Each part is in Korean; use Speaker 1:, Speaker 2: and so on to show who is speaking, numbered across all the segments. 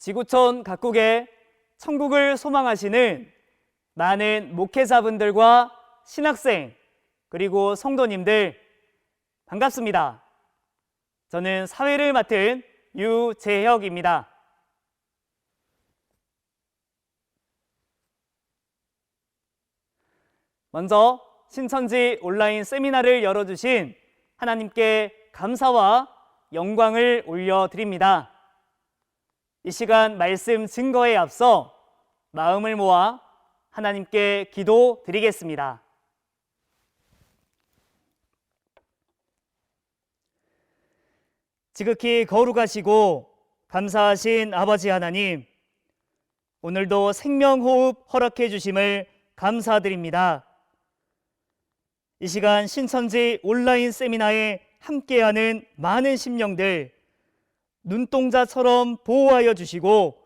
Speaker 1: 지구촌 각국에 천국을 소망하시는 많은 목회자분들과 신학생 그리고 성도님들 반갑습니다. 저는 사회를 맡은 유재혁입니다. 먼저 신천지 온라인 세미나를 열어주신 하나님께 감사와 영광을 올려드립니다. 이 시간 말씀 증거에 앞서 마음을 모아 하나님께 기도드리겠습니다. 지극히 거룩하시고 감사하신 아버지 하나님, 오늘도 생명호흡 허락해 주심을 감사드립니다. 이 시간 신천지 온라인 세미나에 함께하는 많은 심령들 눈동자처럼 보호하여 주시고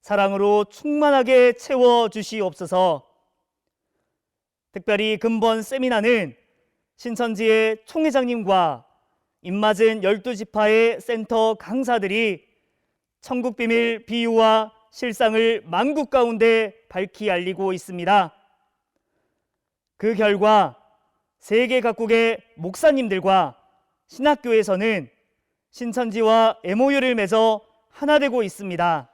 Speaker 1: 사랑으로 충만하게 채워 주시옵소서. 특별히 금번 세미나는 신천지의 총회장님과 입맞은 12지파의 센터 강사들이 천국비밀 비유와 실상을 만국 가운데 밝히 알리고 있습니다. 그 결과 세계 각국의 목사님들과 신학교에서는 신천지와 MOU를 맺어 하나 되고 있습니다.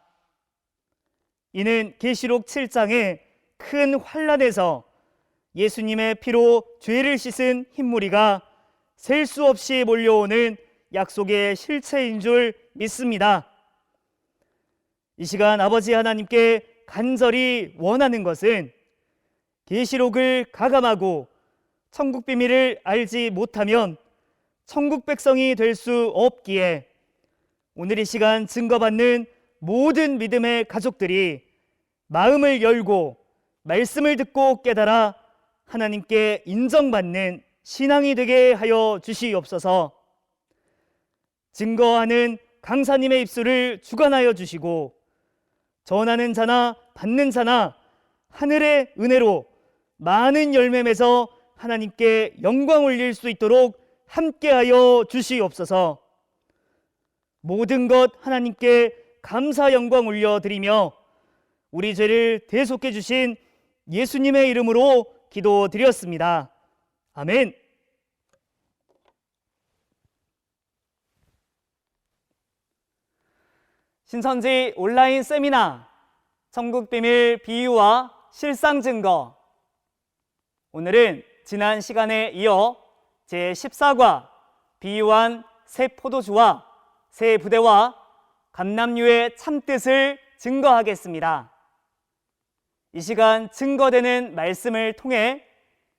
Speaker 1: 이는 계시록 7장의 큰 환란에서 예수님의 피로 죄를 씻은 흰무리가 셀 수 없이 몰려오는 약속의 실체인 줄 믿습니다. 이 시간 아버지 하나님께 간절히 원하는 것은 계시록을 가감하고 천국 비밀을 알지 못하면 천국 백성이 될 수 없기에 오늘 이 시간 증거받는 모든 믿음의 가족들이 마음을 열고 말씀을 듣고 깨달아 하나님께 인정받는 신앙이 되게 하여 주시옵소서. 증거하는 강사님의 입술을 주관하여 주시고 전하는 자나 받는 자나 하늘의 은혜로 많은 열매 맺어 하나님께 영광 올릴 수 있도록 함께하여 주시옵소서. 모든 것 하나님께 감사 영광 올려드리며 우리 죄를 대속해 주신 예수님의 이름으로 기도드렸습니다. 아멘. 신천지 온라인 세미나 천국비밀 비유와 실상 증거, 오늘은 지난 시간에 이어 제14과 비유한 새 포도주와 새 부대와 감람류의 참뜻을 증거하겠습니다. 이 시간 증거되는 말씀을 통해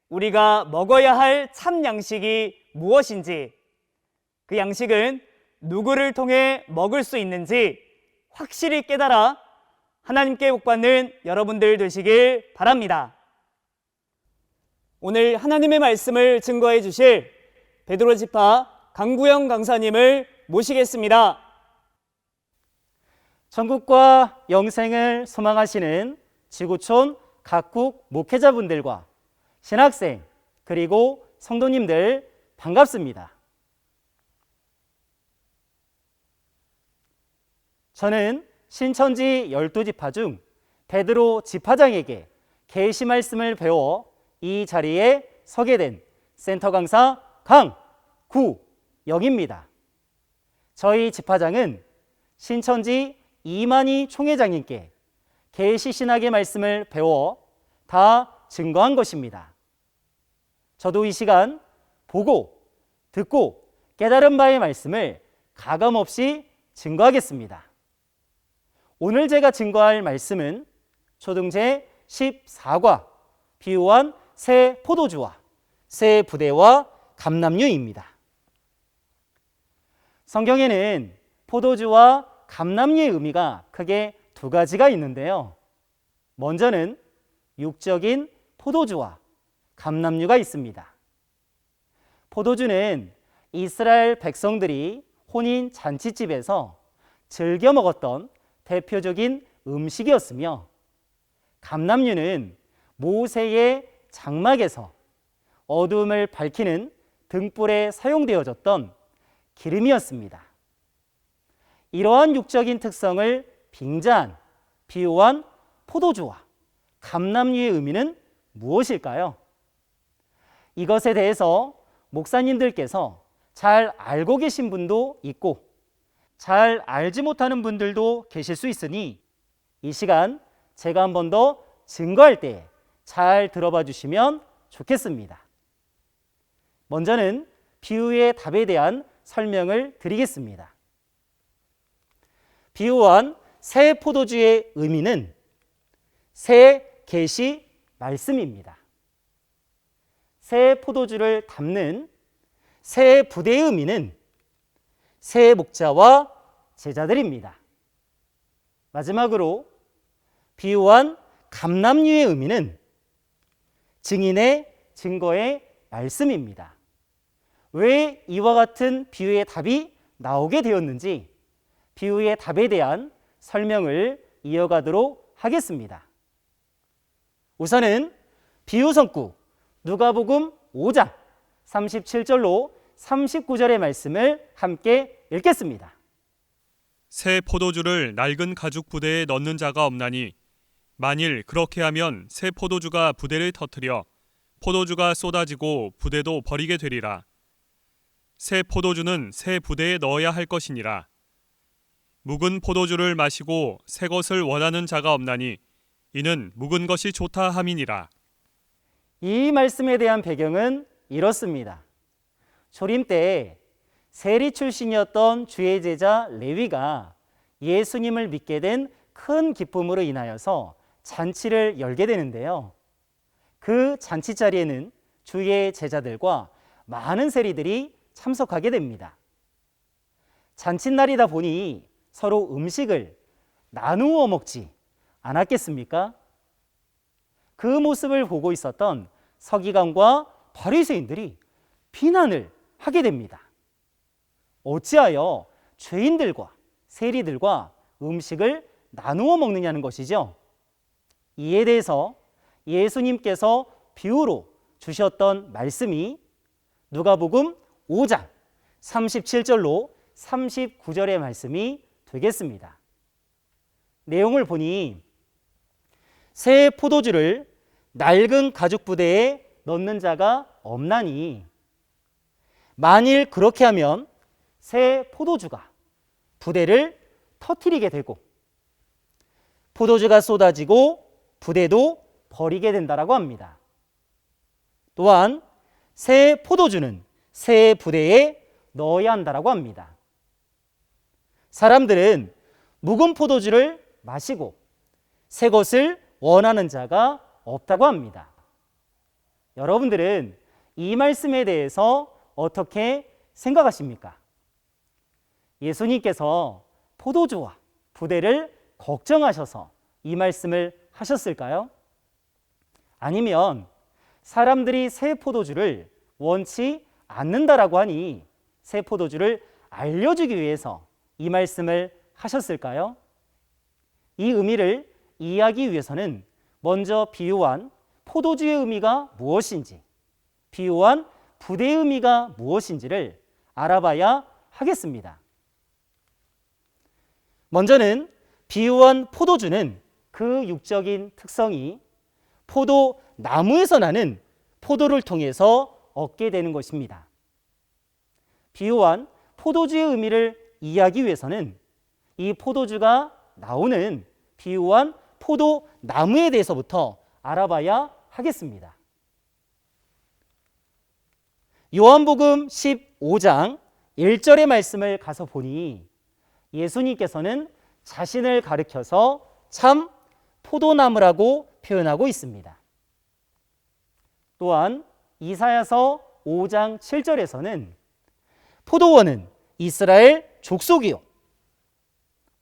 Speaker 1: 우리가 먹어야 할 참 양식이 무엇인지, 그 양식은 누구를 통해 먹을 수 있는지 확실히 깨달아 하나님께 복받는 여러분들 되시길 바랍니다. 오늘 하나님의 말씀을 증거해 주실 베드로 지파 강구영 강사님을 모시겠습니다.
Speaker 2: 천국과 영생을 소망하시는 지구촌 각국 목회자분들과 신학생 그리고 성도님들 반갑습니다. 저는 신천지 12지파 중 베드로 지파장에게 계시 말씀을 배워 이 자리에 서게 된 센터 강사 강구영입니다. 저희 지파장은 신천지 이만희 총회장님께 계시 신학의 말씀을 배워 다 증거한 것입니다. 저도 이 시간 보고 듣고 깨달은 바의 말씀을 가감없이 증거하겠습니다. 오늘 제가 증거할 말씀은 초등제 14과 비유한 새 포도주와 새 부대와 감람류입니다. 성경에는 포도주와 감람류의 의미가 크게 두 가지가 있는데요. 먼저는 육적인 포도주와 감람류가 있습니다. 포도주는 이스라엘 백성들이 혼인 잔치집에서 즐겨 먹었던 대표적인 음식이었으며, 감람류는 모세의 장막에서 어둠을 밝히는 등불에 사용되어졌던 기름이었습니다. 이러한 육적인 특성을 빙자한, 비유한 포도주와 감람류의 의미는 무엇일까요? 이것에 대해서 목사님들께서 잘 알고 계신 분도 있고 잘 알지 못하는 분들도 계실 수 있으니 이 시간 제가 한 번 더 증거할 때 잘 들어봐 주시면 좋겠습니다. 먼저는 비유의 답에 대한 설명을 드리겠습니다. 비유한 새 포도주의 의미는 새 계시 말씀입니다. 새 포도주를 담는 새 부대의 의미는 새 목자와 제자들입니다. 마지막으로 비유한 감람류의 의미는 증인의 증거의 말씀입니다. 왜 이와 같은 비유의 답이 나오게 되었는지 비유의 답에 대한 설명을 이어가도록 하겠습니다. 우선은 비유 성구 누가복음 5장 37절로 39절의 말씀을 함께 읽겠습니다.
Speaker 3: 새 포도주를 낡은 가죽 부대에 넣는 자가 없나니 만일 그렇게 하면 새 포도주가 부대를 터뜨려 포도주가 쏟아지고 부대도 버리게 되리라. 새 포도주는 새 부대에 넣어야 할 것이니라. 묵은 포도주를 마시고 새 것을 원하는 자가 없나니 이는 묵은 것이 좋다 함이니라.
Speaker 2: 이 말씀에 대한 배경은 이렇습니다. 초림 때 세리 출신이었던 주의 제자 레위가 예수님을 믿게 된 큰 기쁨으로 인하여서 잔치를 열게 되는데요. 그 잔치 자리에는 주의 제자들과 많은 세리들이 참석하게 됩니다. 잔칫날이다 보니 서로 음식을 나누어 먹지 않았겠습니까? 그 모습을 보고 있었던 서기관과 바리새인들이 비난을 하게 됩니다. 어찌하여 죄인들과 세리들과 음식을 나누어 먹느냐는 것이죠. 이에 대해서 예수님께서 비유로 주셨던 말씀이 누가복음 5장 37절로 39절의 말씀이 되겠습니다. 내용을 보니 새 포도주를 낡은 가죽 부대에 넣는 자가 없나니 만일 그렇게 하면 새 포도주가 부대를 터뜨리게 되고 포도주가 쏟아지고 부대도 버리게 된다라고 합니다. 또한 새 포도주는 새 부대에 넣어야 한다라고 합니다. 사람들은 묵은 포도주를 마시고 새 것을 원하는 자가 없다고 합니다. 여러분들은 이 말씀에 대해서 어떻게 생각하십니까? 예수님께서 포도주와 부대를 걱정하셔서 이 말씀을 하셨을까요? 아니면 사람들이 새 포도주를 원치 않는다라고 하니 새 포도주를 알려주기 위해서 이 말씀을 하셨을까요? 이 의미를 이해하기 위해서는 먼저 비유한 포도주의 의미가 무엇인지, 비유한 부대의 의미가 무엇인지를 알아봐야 하겠습니다. 먼저는 비유한 포도주는 그 육적인 특성이 포도나무에서 나는 포도를 통해서 얻게 되는 것입니다. 비유한 포도주의 의미를 이해하기 위해서는 이 포도주가 나오는 비유한 포도나무에 대해서부터 알아봐야 하겠습니다. 요한복음 15장 1절의 말씀을 가서 보니 예수님께서는 자신을 가리켜서 참 포도나무라고 표현하고 있습니다. 또한 이사야서 5장 7절에서는 포도원은 이스라엘 족속이요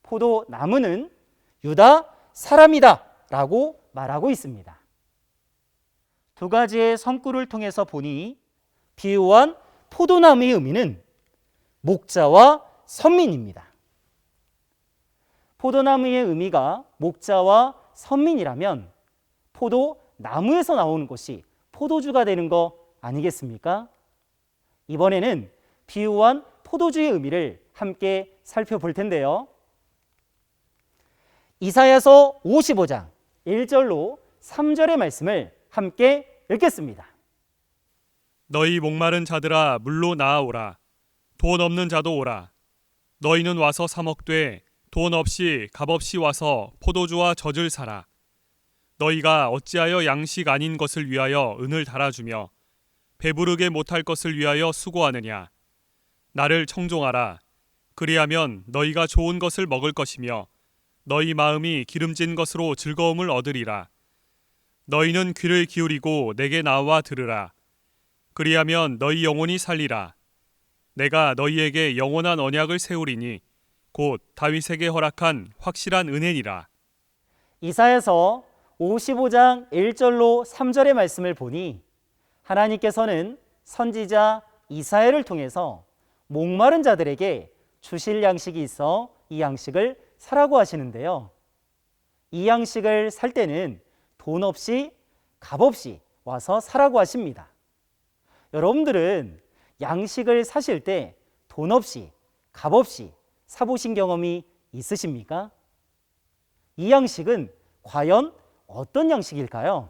Speaker 2: 포도나무는 유다 사람이다 라고 말하고 있습니다. 두 가지의 성구를 통해서 보니 비유한 포도나무의 의미는 목자와 선민입니다. 포도나무의 의미가 목자와 선민이라면 포도나무에서 나오는 것이 포도주가 되는 거 아니겠습니까? 이번에는 비유한 포도주의 의미를 함께 살펴볼 텐데요. 이사야서 55장 1절로 3절의 말씀을 함께 읽겠습니다.
Speaker 3: 너희 목마른 자들아 물로 나아오라. 돈 없는 자도 오라. 너희는 와서 사 먹되 돈 없이 값없이 와서 포도주와 젖을 사라. 너희가 어찌하여 양식 아닌 것을 위하여 은을 달아주며 배부르게 못할 것을 위하여 수고하느냐. 나를 청종하라. 그리하면 너희가 좋은 것을 먹을 것이며 너희 마음이 기름진 것으로 즐거움을 얻으리라. 너희는 귀를 기울이고 내게 나와 들으라. 그리하면 너희 영혼이 살리라. 내가 너희에게 영원한 언약을 세우리니 곧 다윗에게 허락한 확실한 은혜니라.
Speaker 2: 이사야서 55장 1절로 3절의 말씀을 보니 하나님께서는 선지자 이사야를 통해서 목마른 자들에게 주실 양식이 있어 이 양식을 사라고 하시는데요. 이 양식을 살 때는 돈 없이 값없이 와서 사라고 하십니다. 여러분들은 양식을 사실 때 돈 없이 값없이 사보신 경험이 있으십니까? 이 양식은 과연 어떤 양식일까요?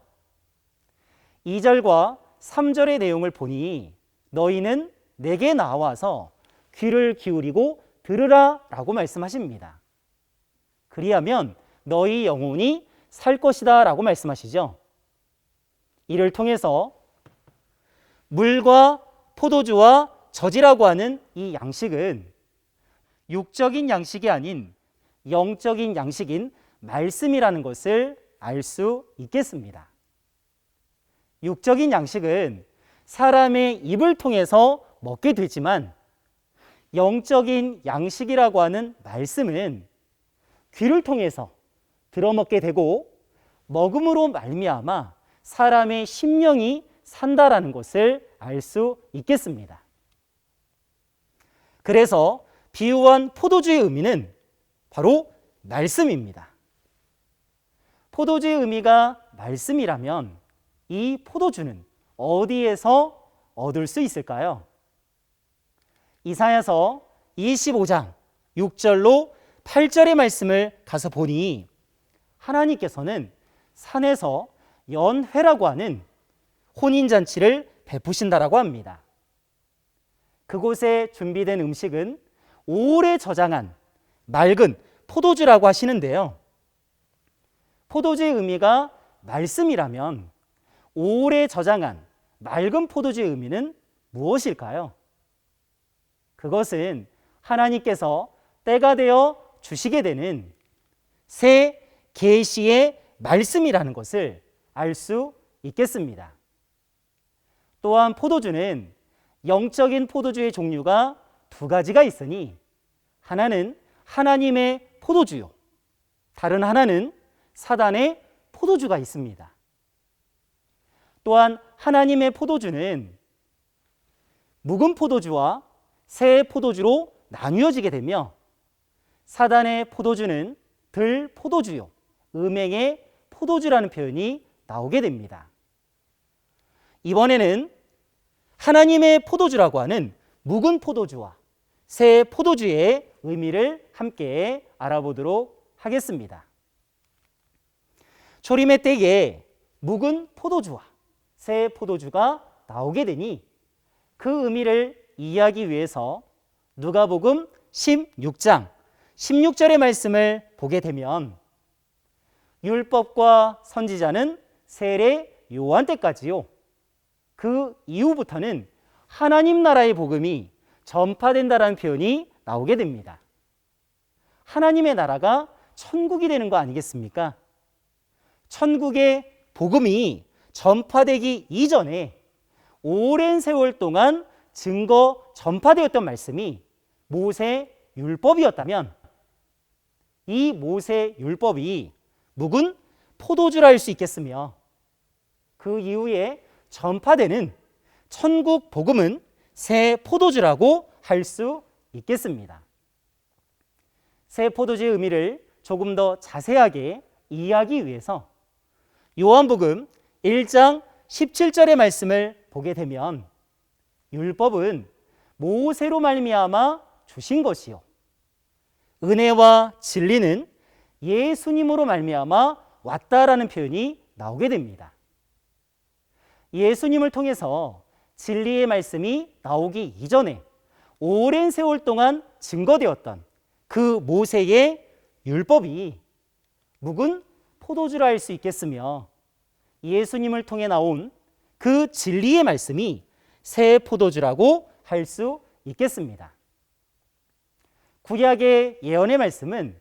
Speaker 2: 2절과 3절의 내용을 보니 너희는 내게 나와서 귀를 기울이고 들으라 라고 말씀하십니다. 그리하면 너희 영혼이 살 것이다 라고 말씀하시죠. 이를 통해서 물과 포도주와 젖이라고 하는 이 양식은 육적인 양식이 아닌 영적인 양식인 말씀이라는 것을 알 수 있겠습니다. 육적인 양식은 사람의 입을 통해서 먹게 되지만 영적인 양식이라고 하는 말씀은 귀를 통해서 들어먹게 되고 먹음으로 말미암아 사람의 심령이 산다라는 것을 알 수 있겠습니다. 그래서 비유한 포도주의 의미는 바로 말씀입니다. 포도주의 의미가 말씀이라면 이 포도주는 어디에서 얻을 수 있을까요? 이사야서 25장 6절로 8절의 말씀을 가서 보니 하나님께서는 산에서 연회라고 하는 혼인잔치를 베푸신다라고 합니다. 그곳에 준비된 음식은 오래 저장한 맑은 포도주라고 하시는데요. 포도주의 의미가 말씀이라면 오래 저장한 맑은 포도주의 의미는 무엇일까요? 그것은 하나님께서 때가 되어 주시게 되는 새 계시의 말씀이라는 것을 알 수 있겠습니다. 또한 포도주는 영적인 포도주의 종류가 두 가지가 있으니 하나는 하나님의 포도주요, 다른 하나는 사단의 포도주가 있습니다. 또한 하나님의 포도주는 묵은 포도주와 새 포도주로 나뉘어지게 되며 사단의 포도주는 들 포도주요, 음행의 포도주라는 표현이 나오게 됩니다. 이번에는 하나님의 포도주라고 하는 묵은 포도주와 새 포도주의 의미를 함께 알아보도록 하겠습니다. 초림의 때에 묵은 포도주와 새 포도주가 나오게 되니 그 의미를 이해하기 위해서 누가복음 16장 16절의 말씀을 보게 되면 율법과 선지자는 세례 요한 때까지요. 그 이후부터는 하나님 나라의 복음이 전파된다라는 표현이 나오게 됩니다. 하나님의 나라가 천국이 되는 거 아니겠습니까? 천국의 복음이 전파되기 이전에 오랜 세월 동안 증거 전파되었던 말씀이 모세 율법이었다면 이 모세 율법이 묵은 포도주라 할 수 있겠으며 그 이후에 전파되는 천국 복음은 새 포도주라고 할 수 있겠습니다. 새 포도주의 의미를 조금 더 자세하게 이해하기 위해서 요한복음 1장 17절의 말씀을 보게 되면 율법은 모세로 말미암아 주신 것이요 은혜와 진리는 예수님으로 말미암아 왔다라는 표현이 나오게 됩니다. 예수님을 통해서 진리의 말씀이 나오기 이전에 오랜 세월 동안 증거되었던 그 모세의 율법이 묵은 포도주라 할 수 있겠으며, 예수님을 통해 나온 그 진리의 말씀이 새 포도주라고 할 수 있겠습니다. 구약의 예언의 말씀은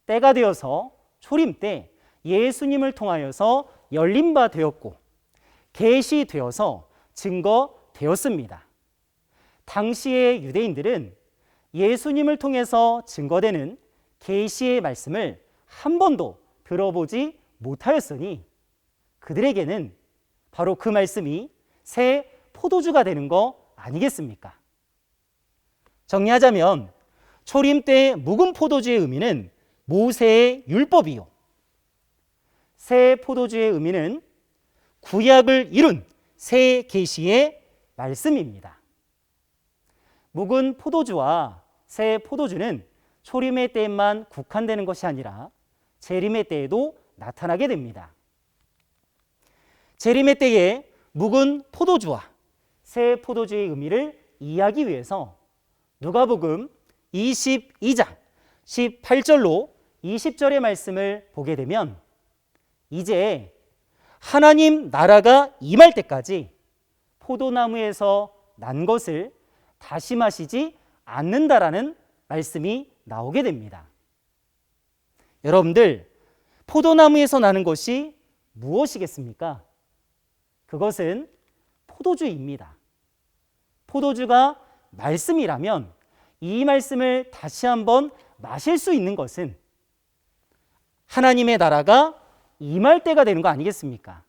Speaker 2: 때가 되어서 초림 때 예수님을 통하여서 열린 바 되었고 계시되어서 증거되었습니다. 당시의 유대인들은 예수님을 통해서 증거되는 계시의 말씀을 한 번도 들어보지 못하였으니 그들에게는 바로 그 말씀이 새 포도주가 되는 거 아니겠습니까? 정리하자면 초림 때 묵은 포도주의 의미는 모세의 율법이요, 새 포도주의 의미는 구약을 이룬 새 계시의 말씀입니다. 묵은 포도주와 새 포도주는 초림의 때에만 국한되는 것이 아니라 재림의 때에도 나타나게 됩니다. 재림의 때에 묵은 포도주와 새 포도주의 의미를 이해하기 위해서 누가복음 22장 18절로 20절의 말씀을 보게 되면, 이제 하나님 나라가 임할 때까지 포도나무에서 난 것을 다시 마시지 않는다라는 말씀이 나오게 됩니다. 여러분들, 포도나무에서 나는 것이 무엇이겠습니까? 그것은 포도주입니다. 포도주가 말씀이라면 이 말씀을 다시 한번 마실 수 있는 것은 하나님의 나라가 임할 때가 되는 거 아니겠습니까?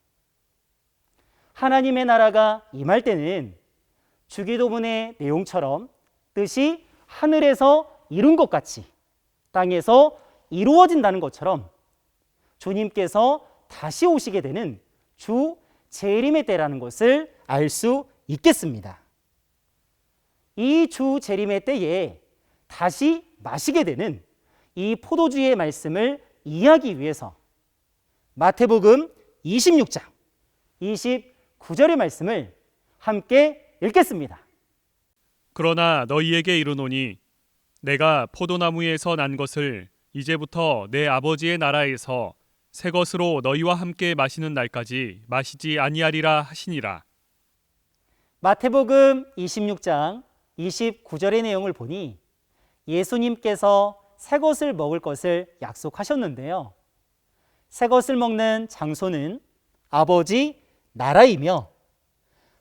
Speaker 2: 하나님의 나라가 임할 때는 주기도문의 내용처럼 뜻이 하늘에서 이룬 것 같이 땅에서 이루어진다는 것처럼 주님께서 다시 오시게 되는 주 재림의 때라는 것을 알 수 있겠습니다. 이 주 재림의 때에 다시 마시게 되는 이 포도주의 말씀을 이해하기 위해서 마태복음 26장 29절의 말씀을 함께 읽겠습니다.
Speaker 3: 그러나 너희에게 이르노니 내가 포도나무에서 난 것을 이제부터 내 아버지의 나라에서 새 것으로 너희와 함께 마시는 날까지 마시지 아니하리라 하시니라.
Speaker 2: 마태복음 26장 29절의 내용을 보니 예수님께서 새 것을 먹을 것을 약속하셨는데요, 새 것을 먹는 장소는 아버지 나라이며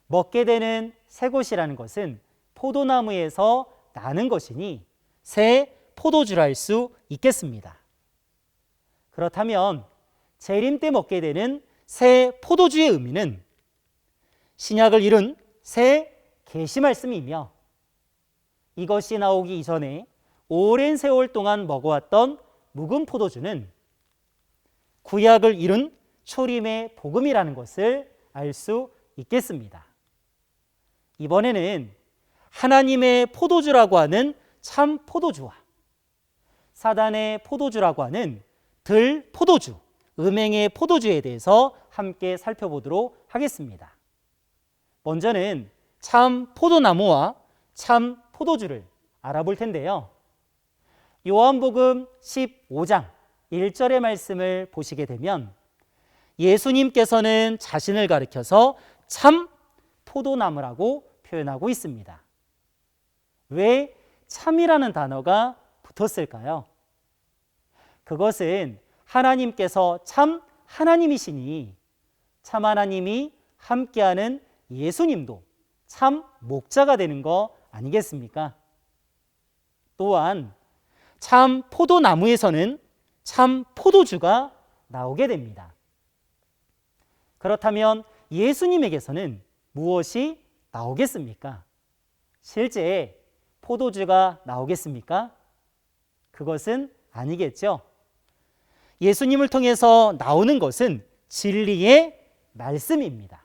Speaker 2: 먹게 되는 새 것이라는 것은 포도나무에서 나는 것이니 새 포도주라 할 수 있겠습니다. 그렇다면 재림 때 먹게 되는 새 포도주의 의미는 신약을 이룬 새 계시 말씀이며, 이것이 나오기 이전에 오랜 세월 동안 먹어왔던 묵은 포도주는 구약을 이룬 초림의 복음이라는 것을 알 수 있겠습니다. 이번에는 하나님의 포도주라고 하는 참 포도주와 사단의 포도주라고 하는 들 포도주, 음행의 포도주에 대해서 함께 살펴보도록 하겠습니다. 먼저는 참 포도나무와 참 포도주를 알아볼 텐데요, 요한복음 15장 1절의 말씀을 보시게 되면 예수님께서는 자신을 가리켜서 참 포도나무라고 표현하고 있습니다. 왜 참이라는 단어가 붙었을까요? 그것은 하나님께서 참 하나님이시니 참 하나님이 함께하는 예수님도 참 목자가 되는 거 아니겠습니까? 또한 참 포도나무에서는 참 포도주가 나오게 됩니다. 그렇다면 예수님에게서는 무엇이 나오겠습니까? 실제 포도주가 나오겠습니까? 그것은 아니겠죠. 예수님을 통해서 나오는 것은 진리의 말씀입니다.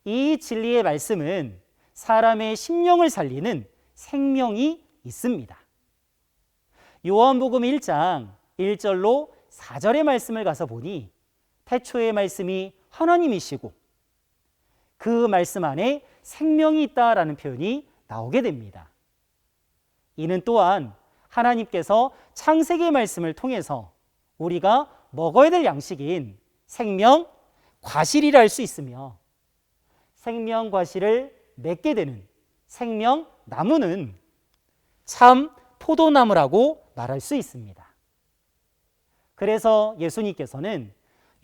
Speaker 2: 이 진리의 말씀은 사람의 심령을 살리는 생명이 있습니다. 요한복음 1장 1절로 4절의 말씀을 가서 보니 태초의 말씀이 하나님이시고 그 말씀 안에 생명이 있다라는 표현이 나오게 됩니다. 이는 또한 하나님께서 창세기의 말씀을 통해서 우리가 먹어야 될 양식인 생명 과실이라 할 수 있으며 생명 과실을 맺게 되는 생명 나무는 참 포도나무라고 말할 수 있습니다. 그래서 예수님께서는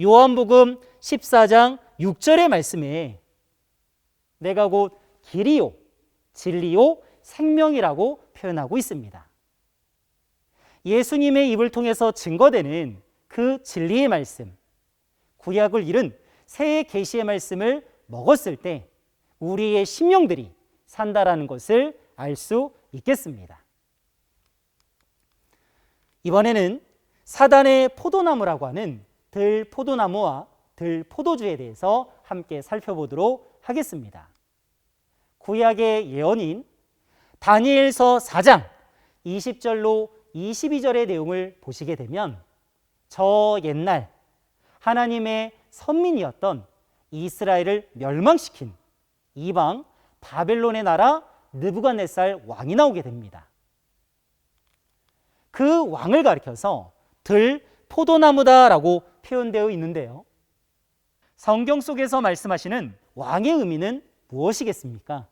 Speaker 2: 요한복음 14장 6절의 말씀에 내가 곧 길이요 진리요 생명이라고 표현하고 있습니다. 예수님의 입을 통해서 증거되는 그 진리의 말씀, 구약을 이룬 새의 계시의 말씀을 먹었을 때 우리의 심령들이 산다라는 것을 알 수 있겠습니다. 이번에는 사단의 포도나무라고 하는 들포도나무와 들포도주에 대해서 함께 살펴보도록 하겠습니다. 구약의 예언인 다니엘서 4장 20절로 22절의 내용을 보시게 되면 저 옛날 하나님의 선민이었던 이스라엘을 멸망시킨 이방 바벨론의 나라 느부갓네살 왕이 나오게 됩니다. 그 왕을 가리켜서 들포도나무다라고 표현되어 있는데요. 성경 속에서 말씀하시는 왕의 의미는 무엇이겠습니까?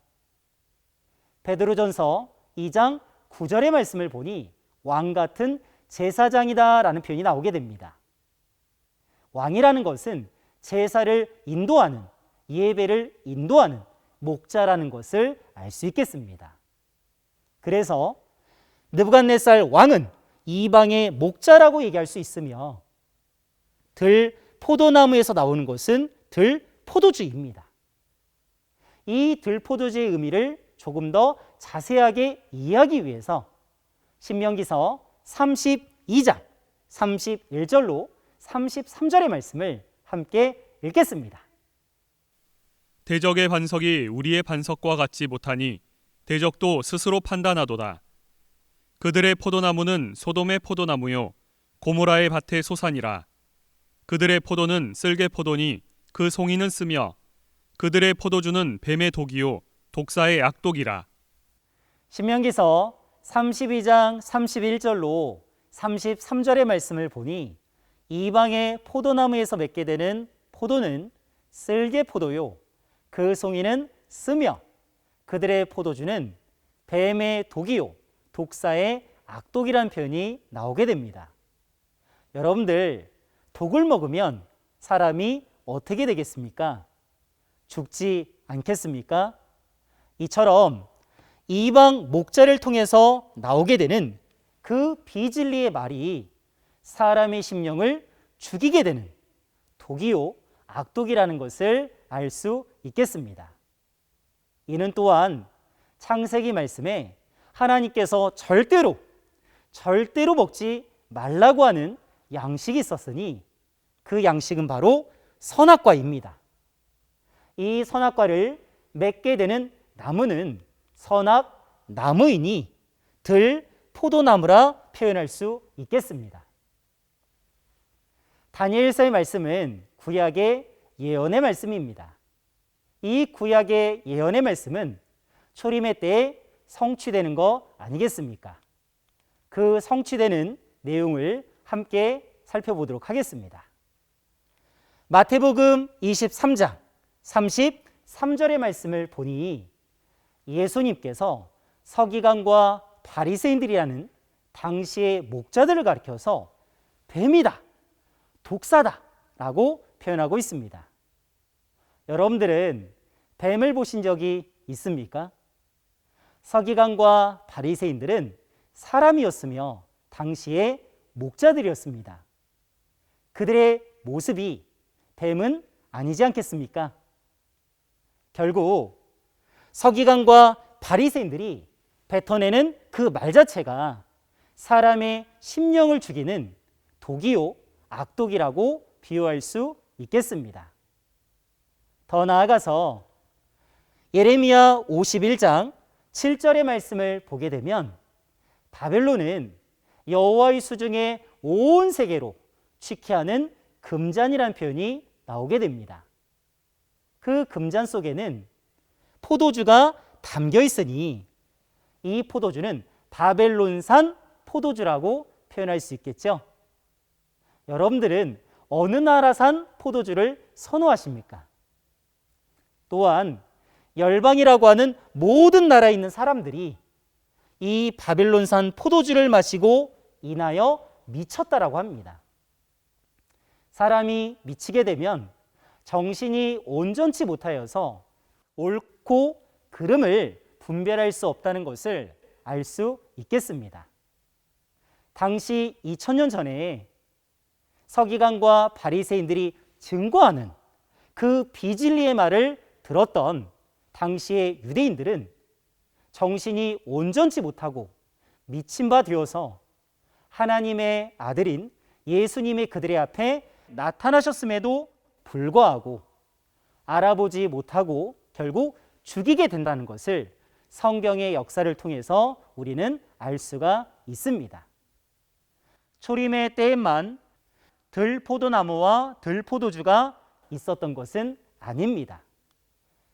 Speaker 2: 베드로전서 2장 9절의 말씀을 보니 왕 같은 제사장이다라는 표현이 나오게 됩니다. 왕이라는 것은 제사를 인도하는, 예배를 인도하는 목자라는 것을 알 수 있겠습니다. 그래서 느부갓네살 왕은 이방의 목자라고 얘기할 수 있으며 들포도나무에서 나오는 것은 들포도주입니다. 이 들포도주의 의미를 조금 더 자세하게 이해하기 위해서 신명기서 32장 31절로 33절의 말씀을 함께 읽겠습니다.
Speaker 3: 대적의 반석이 우리의 반석과 같지 못하니 대적도 스스로 판단하도다. 그들의 포도나무는 소돔의 포도나무요 고모라의 밭의 소산이라. 그들의 포도는 쓸개 포도니 그 송이는 쓰며 그들의 포도주는 뱀의 독이요 독사의 악독이라.
Speaker 2: 신명기서 32장 31절로 33절의 말씀을 보니 이방의 포도나무에서 맺게 되는 포도는 쓸개 포도요 그 송이는 쓰며 그들의 포도주는 뱀의 독이요 독사의 악독이라는 표현이 나오게 됩니다. 여러분들 독을 먹으면 사람이 어떻게 되겠습니까? 죽지 않겠습니까? 이처럼 이방 목자를 통해서 나오게 되는 그 비진리의 말이 사람의 심령을 죽이게 되는 독이요 악독이라는 것을 알 수 있겠습니다. 이는 또한 창세기 말씀에 하나님께서 절대로 먹지 말라고 하는 양식이 있었으니 그 양식은 바로 선악과입니다. 이 선악과를 맺게 되는 나무는 선악나무이니 들포도나무라 표현할 수 있겠습니다. 다니엘서의 말씀은 구약의 예언의 말씀입니다. 이 구약의 예언의 말씀은 초림의 때에 성취되는 거 아니겠습니까? 그 성취되는 내용을 함께 살펴보도록 하겠습니다. 마태복음 23장 33절의 말씀을 보니 예수님께서 서기관과 바리새인들이라는 당시의 목자들을 가리켜서 뱀이다, 독사다 라고 표현하고 있습니다. 여러분들은 뱀을 보신 적이 있습니까? 서기관과 바리새인들은 사람이었으며 당시의 목자들이었습니다. 그들의 모습이 뱀은 아니지 않겠습니까? 결국 서기관과 바리새인들이 뱉어내는 그 말 자체가 사람의 심령을 죽이는 독이요 악독이라고 비유할 수 있겠습니다. 더 나아가서 예레미야 51장 7절의 말씀을 보게 되면 바벨론은 여호와의 수중에 온 세계로 취케하는 금잔이라는 표현이 나오게 됩니다. 그 금잔 속에는 포도주가 담겨 있으니 이 포도주는 바벨론산 포도주라고 표현할 수 있겠죠. 여러분들은 어느 나라산 포도주를 선호하십니까? 또한 열방이라고 하는 모든 나라에 있는 사람들이 이 바벨론산 포도주를 마시고 인하여 미쳤다라고 합니다. 사람이 미치게 되면 정신이 온전치 못하여서 옳고 그름을 분별할 수 없다는 것을 알 수 있겠습니다. 당시 2000년 전에 서기관과 바리새인들이 증거하는 그 비진리의 말을 들었던 당시의 유대인들은 정신이 온전치 못하고 미친 바 되어서 하나님의 아들인 예수님이 그들의 앞에 나타나셨음에도 불구하고 알아보지 못하고 결국 죽이게 된다는 것을 성경의 역사를 통해서 우리는 알 수가 있습니다. 초림의 때에만 들포도나무와 들포도주가 있었던 것은 아닙니다.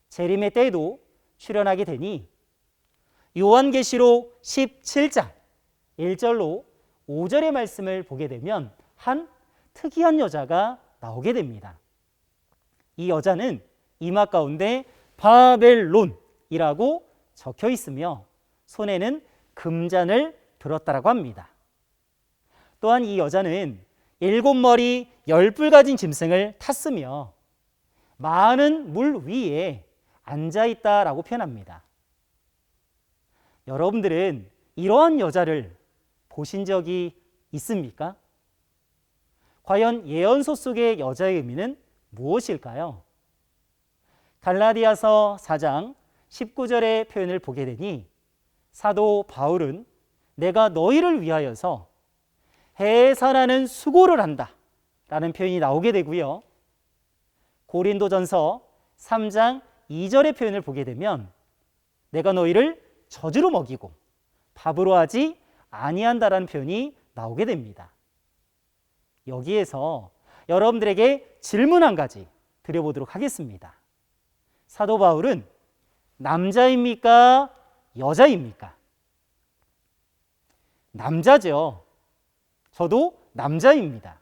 Speaker 2: 재림의 때에도 출현하게 되니 요한계시록 17장 1절로 5절의 말씀을 보게 되면 한 특이한 여자가 나오게 됩니다. 이 여자는 이마 가운데 바벨론이라고 적혀 있으며 손에는 금잔을 들었다라고 합니다. 또한 이 여자는 7머리 10뿔 가진 짐승을 탔으며 많은 물 위에 앉아있다라고 표현합니다. 여러분들은 이러한 여자를 보신 적이 있습니까? 과연 예언서 속의 여자의 의미는 무엇일까요? 갈라디아서 4장 19절의 표현을 보게 되니 사도 바울은 내가 너희를 위하여서 해산하는 수고를 한다 라는 표현이 나오게 되고요. 고린도전서 3장 2절의 표현을 보게 되면 내가 너희를 저주로 먹이고 밥으로 하지 아니한다라는 표현이 나오게 됩니다. 여기에서 여러분들에게 질문 한 가지 드려보도록 하겠습니다. 사도 바울은 남자입니까? 여자입니까? 남자죠. 저도 남자입니다.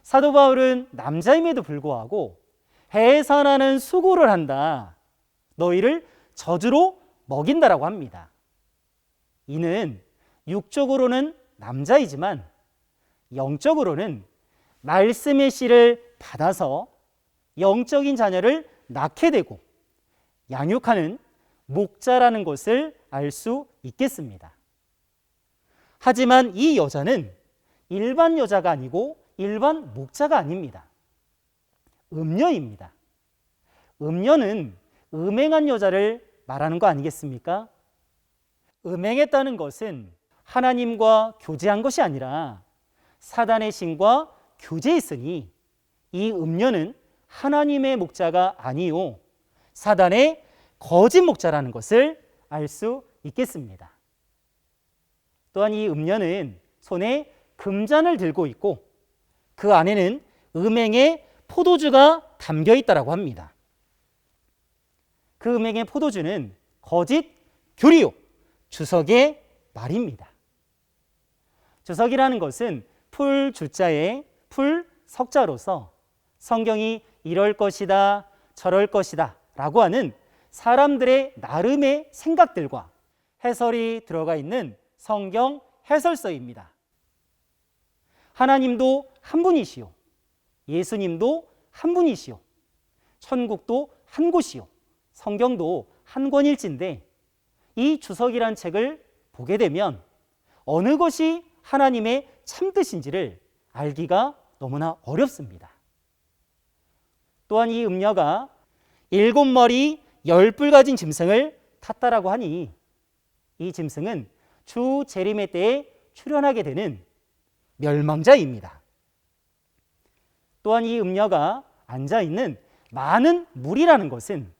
Speaker 2: 사도 바울은 남자임에도 불구하고 해산하는 수고를 한다. 너희를 저주로 먹인다라고 합니다. 이는 육적으로는 남자이지만 영적으로는 말씀의 씨를 받아서 영적인 자녀를 낳게 되고 양육하는 목자라는 것을 알 수 있겠습니다. 하지만 이 여자는 일반 여자가 아니고 일반 목자가 아닙니다. 음녀입니다. 음녀는 음행한 여자를 말하는 거 아니겠습니까? 음행했다는 것은 하나님과 교제한 것이 아니라 사단의 신과 교제했으니 이 음녀는 하나님의 목자가 아니요 사단의 거짓 목자라는 것을 알 수 있겠습니다. 또한 이 음녀는 손에 금잔을 들고 있고 그 안에는 음행의 포도주가 담겨 있다고 합니다. 그 음행의 포도주는 거짓 교리요 주석의 말입니다. 주석이라는 것은 풀 주자에 풀 석자로서 성경이 이럴 것이다 저럴 것이다 라고 하는 사람들의 나름의 생각들과 해설이 들어가 있는 성경 해설서입니다. 하나님도 한 분이시요 예수님도 한 분이시요 천국도 한 곳이요 성경도 한 권일지인데 이 주석이란 책을 보게 되면 어느 것이 하나님의 참뜻인지를 알기가 너무나 어렵습니다. 또한 이 음녀가 7머리 10뿔 가진 짐승을 탔다라고 하니 이 짐승은 주 재림의 때에 출현하게 되는 멸망자입니다. 또한 이 음녀가 앉아있는 많은 물이라는 것은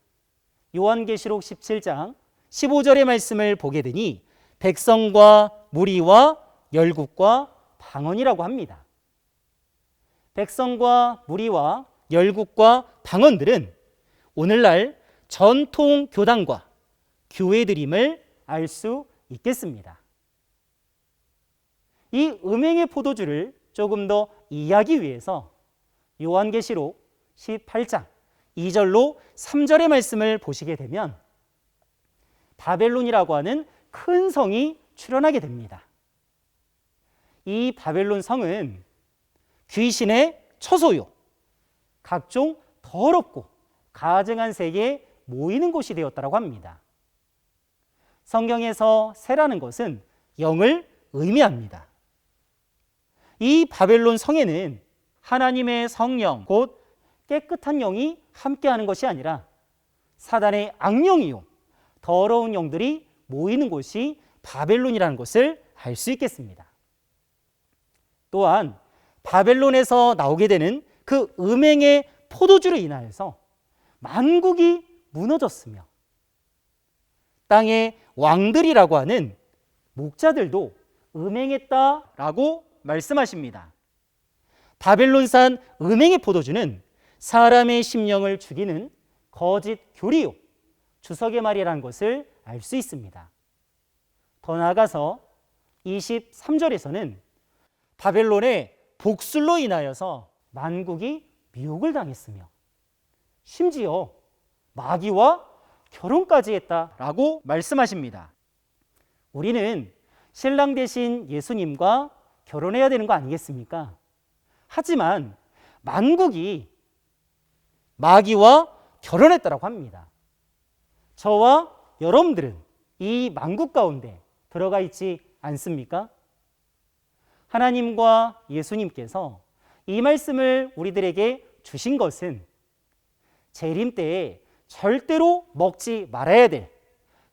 Speaker 2: 요한계시록 17장 15절의 말씀을 보게 되니 백성과 무리와 열국과 방언이라고 합니다. 백성과 무리와 열국과 방언들은 오늘날 전통 교단과 교회들임을 알 수 있겠습니다. 이 음행의 포도주를 조금 더 이해하기 위해서 요한계시록 18장 2절로 3절의 말씀을 보시게 되면 바벨론이라고 하는 큰 성이 출현하게 됩니다. 이 바벨론 성은 귀신의 처소요, 각종 더럽고 가증한 세계에 모이는 곳이 되었다고 합니다. 성경에서 새라는 것은 영을 의미합니다. 이 바벨론 성에는 하나님의 성령, 곧 깨끗한 영이 함께하는 것이 아니라 사단의 악령이요, 더러운 영들이 모이는 곳이 바벨론이라는 것을 알 수 있겠습니다. 또한 바벨론에서 나오게 되는 그 음행의 포도주로 인하여서 만국이 무너졌으며 땅의 왕들이라고 하는 목자들도 음행했다라고 말씀하십니다. 바벨론산 음행의 포도주는 사람의 심령을 죽이는 거짓 교리요, 주석의 말이라는 것을 알 수 있습니다. 더 나아가서 23절에서는 바벨론의 복술로 인하여서 만국이 미혹을 당했으며 심지어 마귀와 결혼까지 했다라고 말씀하십니다. 우리는 신랑 대신 예수님과 결혼해야 되는 거 아니겠습니까? 하지만 만국이 마귀와 결혼했다라고 합니다. 저와 여러분들은 이 만국 가운데 들어가 있지 않습니까? 하나님과 예수님께서 이 말씀을 우리들에게 주신 것은 재림 때에 절대로 먹지 말아야 될,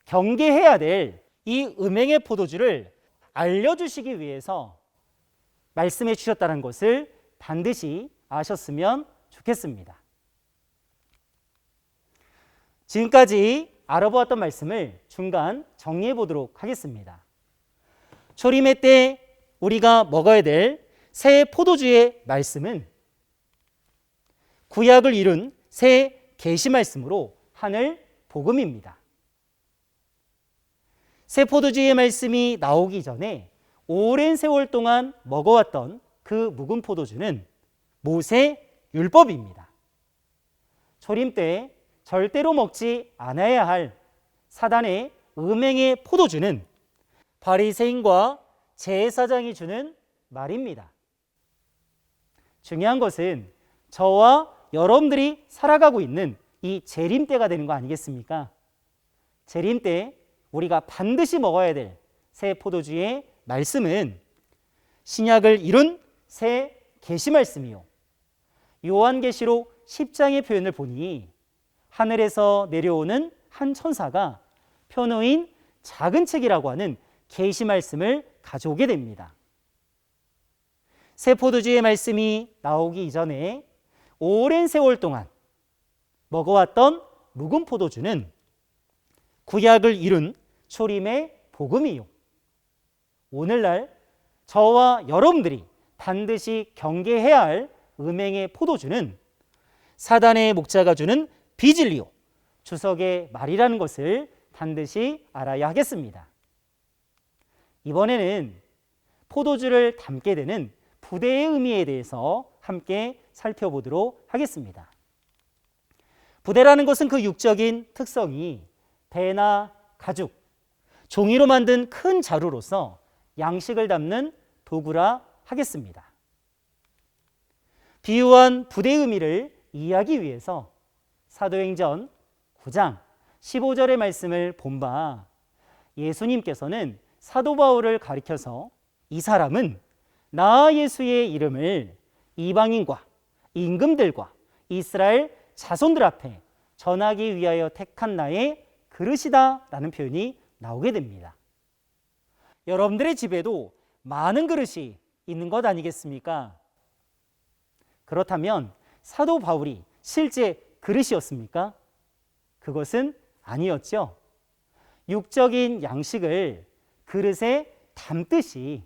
Speaker 2: 경계해야 될 이 음행의 포도주를 알려주시기 위해서 말씀해 주셨다는 것을 반드시 아셨으면 좋겠습니다. 지금까지 알아보았던 말씀을 중간 정리해 보도록 하겠습니다. 초림의 때 우리가 먹어야 될 새 포도주의 말씀은 구약을 이룬 새 계시 말씀으로 하늘 복음입니다. 새 포도주의 말씀이 나오기 전에 오랜 세월 동안 먹어왔던 그 묵은 포도주는 모세 율법입니다. 초림 때 절대로 먹지 않아야 할 사단의 음행의 포도주는 바리새인과 제사장이 주는 말입니다. 중요한 것은 저와 여러분들이 살아가고 있는 이 재림 때가 되는 거 아니겠습니까? 재림 때 우리가 반드시 먹어야 될 새 포도주의 말씀은 신약을 이룬 새 계시 말씀이요, 요한계시록 10장의 표현을 보니 하늘에서 내려오는 한 천사가 펴놓인 작은 책이라고 하는 계시 말씀을 가져오게 됩니다. 새 포도주의 말씀이 나오기 이전에 오랜 세월 동안 먹어왔던 묵은 포도주는 구약을 이룬 초림의 복음이요, 오늘날 저와 여러분들이 반드시 경계해야 할 음행의 포도주는 사단의 목자가 주는 비진리요, 주석의 말이라는 것을 반드시 알아야 하겠습니다. 이번에는 포도주를 담게 되는 부대의 의미에 대해서 함께 살펴보도록 하겠습니다. 부대라는 것은 그 육적인 특성이 배나 가죽, 종이로 만든 큰 자루로서 양식을 담는 도구라 하겠습니다. 비유한 부대의 의미를 이해하기 위해서 사도행전 9장 15절의 말씀을 본 바 예수님께서는 사도 바울을 가리켜서 이 사람은 나 예수의 이름을 이방인과 임금들과 이스라엘 자손들 앞에 전하기 위하여 택한 나의 그릇이다 라는 표현이 나오게 됩니다. 여러분들의 집에도 많은 그릇이 있는 것 아니겠습니까? 그렇다면 사도 바울이 실제 그릇이었습니까? 그것은 아니었죠. 육적인 양식을 그릇에 담듯이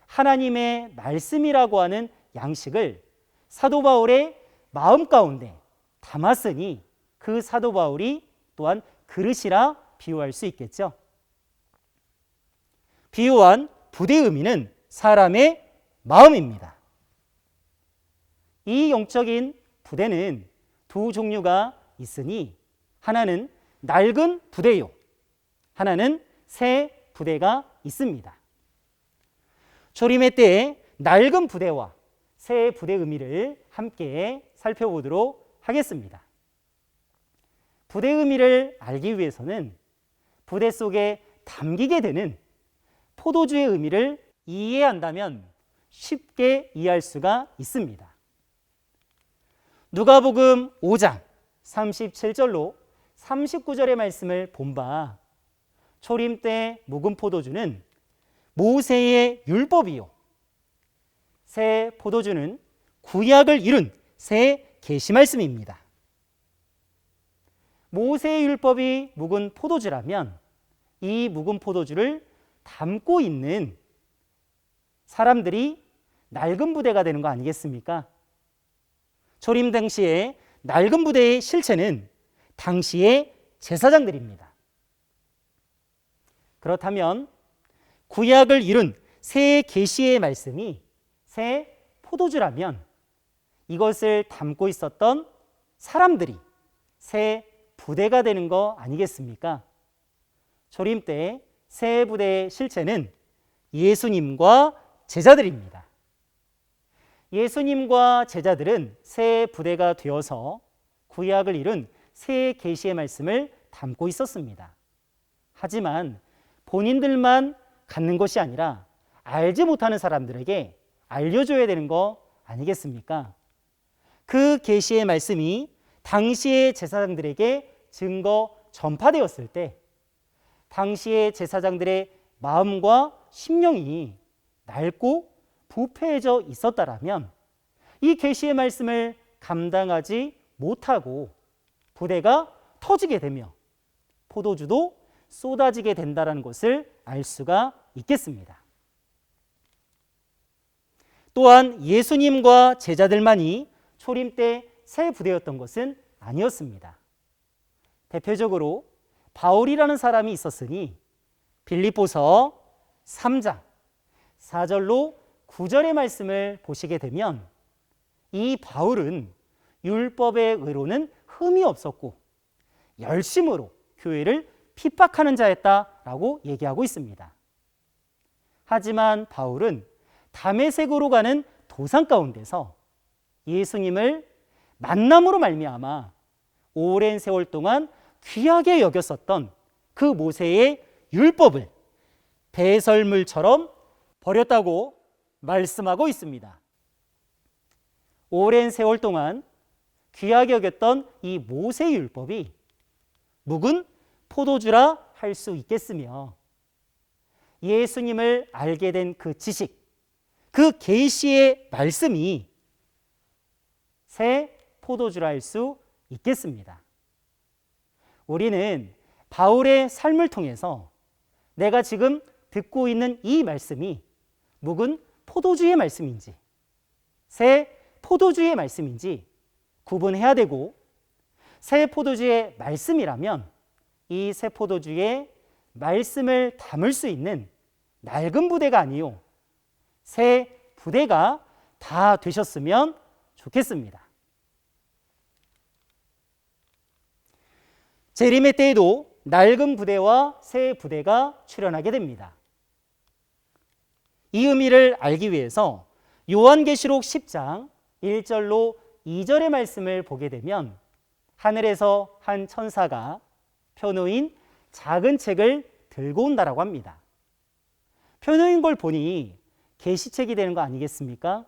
Speaker 2: 하나님의 말씀이라고 하는 양식을 사도 바울의 마음 가운데 담았으니 그 사도 바울이 또한 그릇이라 비유할 수 있겠죠. 비유한 부대의 의미는 사람의 마음입니다. 이 영적인 부대는 두 종류가 있으니 하나는 낡은 부대요, 하나는 새 부대가 있습니다. 조림의 때에 낡은 부대와 새 부대의 의미를 함께 살펴보도록 하겠습니다. 부대의 의미를 알기 위해서는 부대 속에 담기게 되는 포도주의 의미를 이해한다면 쉽게 이해할 수가 있습니다. 누가복음 5장 37절로 39절의 말씀을 본 바 초림 때 묵은 포도주는 모세의 율법이요, 새 포도주는 구약을 이룬 새 계시 말씀입니다. 모세의 율법이 묵은 포도주라면 이 묵은 포도주를 담고 있는 사람들이 낡은 부대가 되는 거 아니겠습니까? 초림 당시에 낡은 부대의 실체는 당시의 제사장들입니다. 그렇다면 구약을 이룬 새 계시의 말씀이 새 포도주라면 이것을 담고 있었던 사람들이 새 부대가 되는 거 아니겠습니까? 초림 때 새 부대의 실체는 예수님과 제자들입니다. 예수님과 제자들은 새 부대가 되어서 구약을 이룬 새 계시의 말씀을 담고 있었습니다. 하지만 본인들만 갖는 것이 아니라 알지 못하는 사람들에게 알려줘야 되는 거 아니겠습니까? 그 계시의 말씀이 당시의 제사장들에게 증거 전파되었을 때 당시의 제사장들의 마음과 심령이 낡고 부패해져 있었다라면 이 계시의 말씀을 감당하지 못하고 부대가 터지게 되며 포도주도 쏟아지게 된다는 것을 알 수가 있겠습니다. 또한 예수님과 제자들만이 초림 때 새 부대였던 것은 아니었습니다. 대표적으로 바울이라는 사람이 있었으니 빌립보서 3장 4절로 9절의 말씀을 보시게 되면 이 바울은 율법의 의로는 흠이 없었고 열심으로 교회를 핍박하는 자였다라고 얘기하고 있습니다. 하지만 바울은 다메섹으로 가는 도상 가운데서 예수님을 만남으로 말미암아 오랜 세월 동안 귀하게 여겼었던 그 모세의 율법을 배설물처럼 버렸다고 말씀하고 있습니다. 오랜 세월 동안 귀하게 여겼던 이 모세의 율법이 묵은 포도주라 할 수 있겠으며 예수님을 알게 된 그 지식, 그 계시의 말씀이 새 포도주라 할 수 있겠습니다. 우리는 바울의 삶을 통해서 내가 지금 듣고 있는 이 말씀이 묵은 포도주의 말씀인지 새 포도주의 말씀인지 구분해야 되고, 새 포도주의 말씀이라면 이 새 포도주의 말씀을 담을 수 있는 낡은 부대가 아니요 새 부대가 다 되셨으면 좋겠습니다. 재림의 때에도 낡은 부대와 새 부대가 출현하게 됩니다. 이 의미를 알기 위해서 요한계시록 10장 1절로 2절의 말씀을 보게 되면 하늘에서 한 천사가 펴놓인 작은 책을 들고 온다라고 합니다. 펴놓인 걸 보니 계시책이 되는 거 아니겠습니까?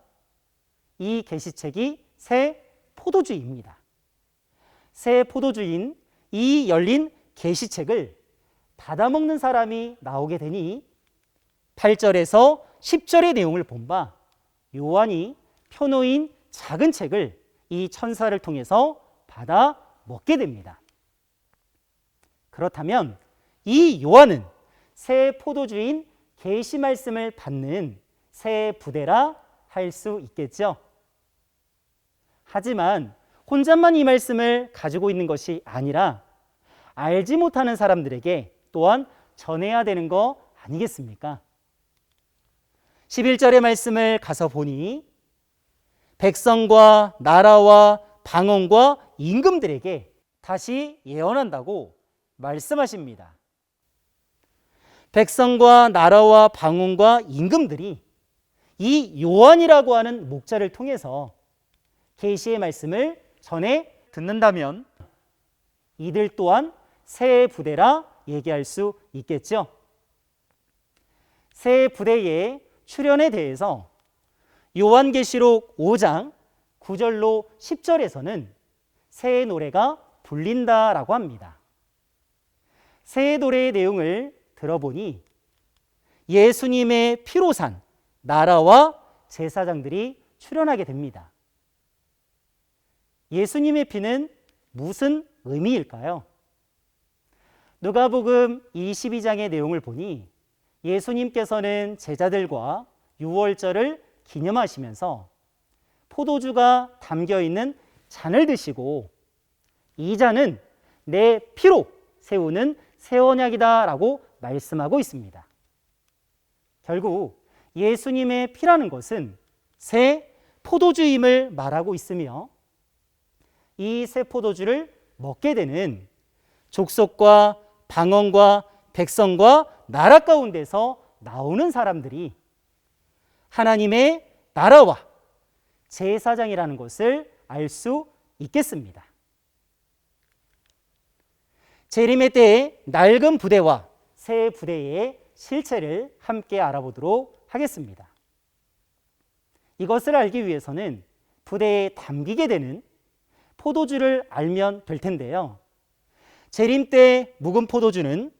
Speaker 2: 이 계시책이 새 포도주입니다. 새 포도주인 이 열린 계시책을 받아먹는 사람이 나오게 되니 8절에서 10절의 내용을 본 바 요한이 펴놓인 작은 책을 이 천사를 통해서 받아 먹게 됩니다. 그렇다면 이 요한은 새 포도주인 계시 말씀을 받는 새 부대라 할 수 있겠죠. 하지만 혼자만 이 말씀을 가지고 있는 것이 아니라 알지 못하는 사람들에게 또한 전해야 되는 거 아니겠습니까? 11절의 말씀을 가서 보니 백성과 나라와 방언과 임금들에게 다시 예언한다고 말씀하십니다. 백성과 나라와 방언과 임금들이 이 요한이라고 하는 목자를 통해서 계시의 말씀을 전해 듣는다면 이들 또한 새 부대라 얘기할 수 있겠죠. 새 부대의 출현에 대해서 요한계시록 5장 9절로 10절에서는 새 노래가 불린다라고 합니다. 새 노래의 내용을 들어보니 예수님의 피로 산 나라와 제사장들이 출현하게 됩니다. 예수님의 피는 무슨 의미일까요? 누가복음 22장의 내용을 보니 예수님께서는 제자들과 유월절을 기념하시면서 포도주가 담겨있는 잔을 드시고 이 잔은 내 피로 세우는 새 언약이다 라고 말씀하고 있습니다. 결국 예수님의 피라는 것은 새 포도주임을 말하고 있으며 이 새 포도주를 먹게 되는 족속과 방언과 백성과 나라 가운데서 나오는 사람들이 하나님의 나라와 제사장이라는 것을 알 수 있겠습니다. 재림의 때의 낡은 부대와 새 부대의 실체를 함께 알아보도록 하겠습니다. 이것을 알기 위해서는 부대에 담기게 되는 포도주를 알면 될 텐데요. 재림 때 묵은 포도주는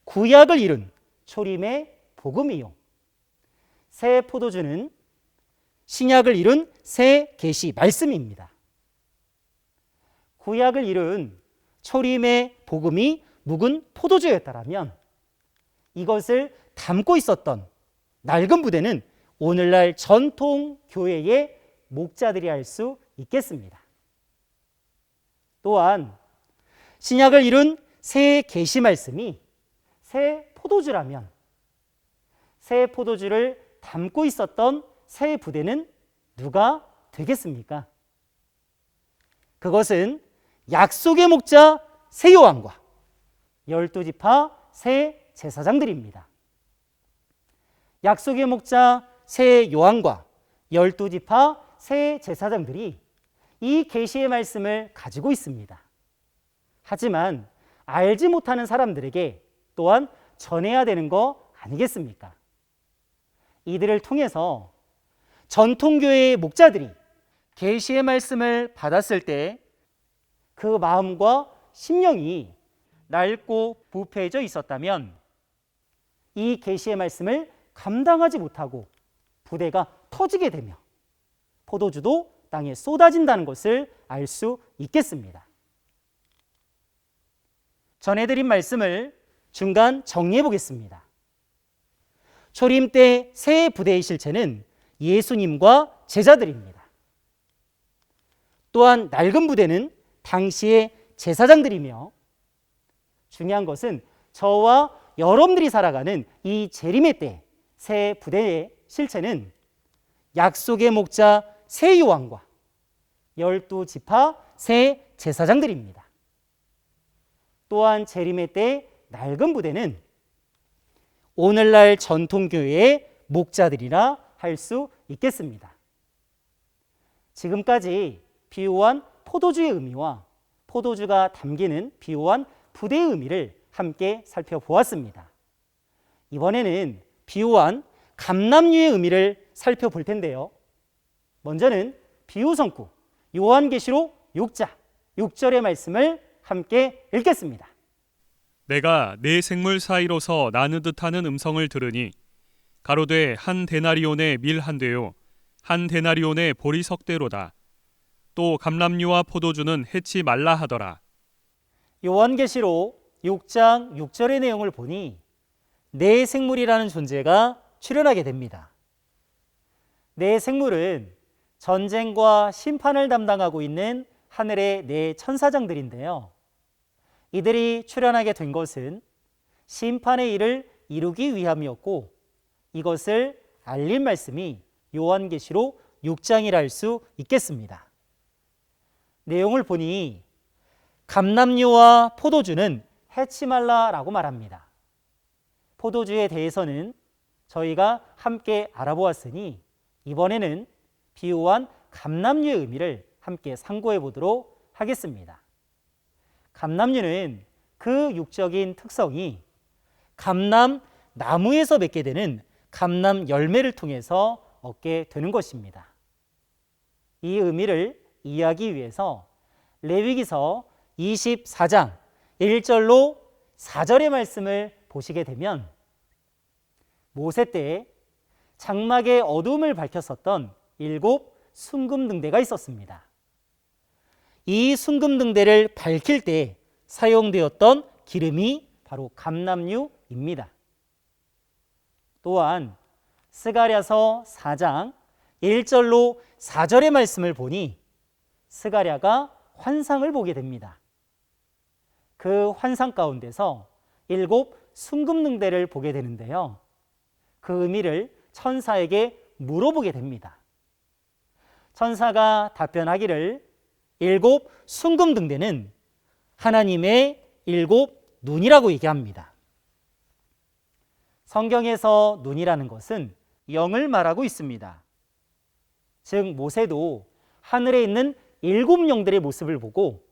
Speaker 2: 구약을 이룬 초림의 복음이요. 새 포도주는 신약을 이룬 새 계시 말씀입니다. 구약을 이룬 초림의 복음이 묵은 포도주였다라면 이것을 담고 있었던 낡은 부대는 오늘날 전통 교회의 목자들이 할 수 있겠습니다. 또한 신약을 이룬 새 계시 말씀이 새 포도주라면 새 포도주를 담고 있었던 새 부대는 누가 되겠습니까? 그것은 약속의 목자 새 요한과 12지파 새 제사장들입니다. 약속의 목자 새 요한과 12지파 새 제사장들이 이 계시의 말씀을 가지고 있습니다. 하지만 알지 못하는 사람들에게 또한 전해야 되는 거 아니겠습니까? 이들을 통해서 전통교회의 목자들이 계시의 말씀을 받았을 때 그 마음과 심령이 낡고 부패해져 있었다면 이 계시의 말씀을 감당하지 못하고 부대가 터지게 되며 포도주도 땅에 쏟아진다는 것을 알 수 있겠습니다. 전해드린 말씀을 중간 정리해 보겠습니다. 초림 때 새 부대의 실체는 예수님과 제자들입니다. 또한 낡은 부대는 당시의 제사장들이며 중요한 것은 저와 여러분들이 살아가는 이 재림의 때 새 부대의 실체는 약속의 목자 새 요한과 12지파 새 제사장들입니다. 또한 재림의 때 낡은 부대는 오늘날 전통교회의 목자들이라 할 수 있겠습니다. 지금까지 비유한 포도주의 의미와 포도주가 담기는 비유한 부대의 의미를 함께 살펴보았습니다. 이번에는 비유한 감람류의 의미를 살펴볼 텐데요. 먼저는 비유성구 요한계시록 6장 6절의 말씀을 함께 읽겠습니다.
Speaker 3: 내가 네 생물 사이로서 나는 듯하는 음성을 들으니 가로되 한 데나리온의 밀 한 대요 한 데나리온의 보리 석 대로다. 또 감람류와 포도주는 해치 말라 하더라.
Speaker 2: 요한계시록 6장 6절의 내용을 보니 네 생물이라는 존재가 출현하게 됩니다. 네 생물은 전쟁과 심판을 담당하고 있는 하늘의 네 천사장들인데요. 이들이 출현하게 된 것은 심판의 일을 이루기 위함이었고, 이것을 알릴 말씀이 요한계시록 6장이라 할 수 있겠습니다. 내용을 보니 감람류와 포도주는 해치 말라라고 말합니다. 포도주에 대해서는 저희가 함께 알아보았으니 이번에는 비유한 감람류의 의미를 함께 상고해 보도록 하겠습니다. 감람류는 그 육적인 특성이 감람 나무에서 맺게 되는 감람 열매를 통해서 얻게 되는 것입니다. 이 의미를 이해하기 위해서 레위기서 24장 1절로 4절의 말씀을 보시게 되면 모세 때 장막의 어둠을 밝혔었던 7 순금등대가 있었습니다. 이 순금등대를 밝힐 때 사용되었던 기름이 바로 감람류입니다. 또한 스가랴서 4장 1절로 4절의 말씀을 보니 스가랴가 환상을 보게 됩니다. 그 환상 가운데서 7 순금등대를 보게 되는데요. 그 의미를 천사에게 물어보게 됩니다. 천사가 답변하기를 7 순금등대는 하나님의 7 눈이라고 얘기합니다. 성경에서 눈이라는 것은 영을 말하고 있습니다. 즉 모세도 하늘에 있는 7 영들의 모습을 보고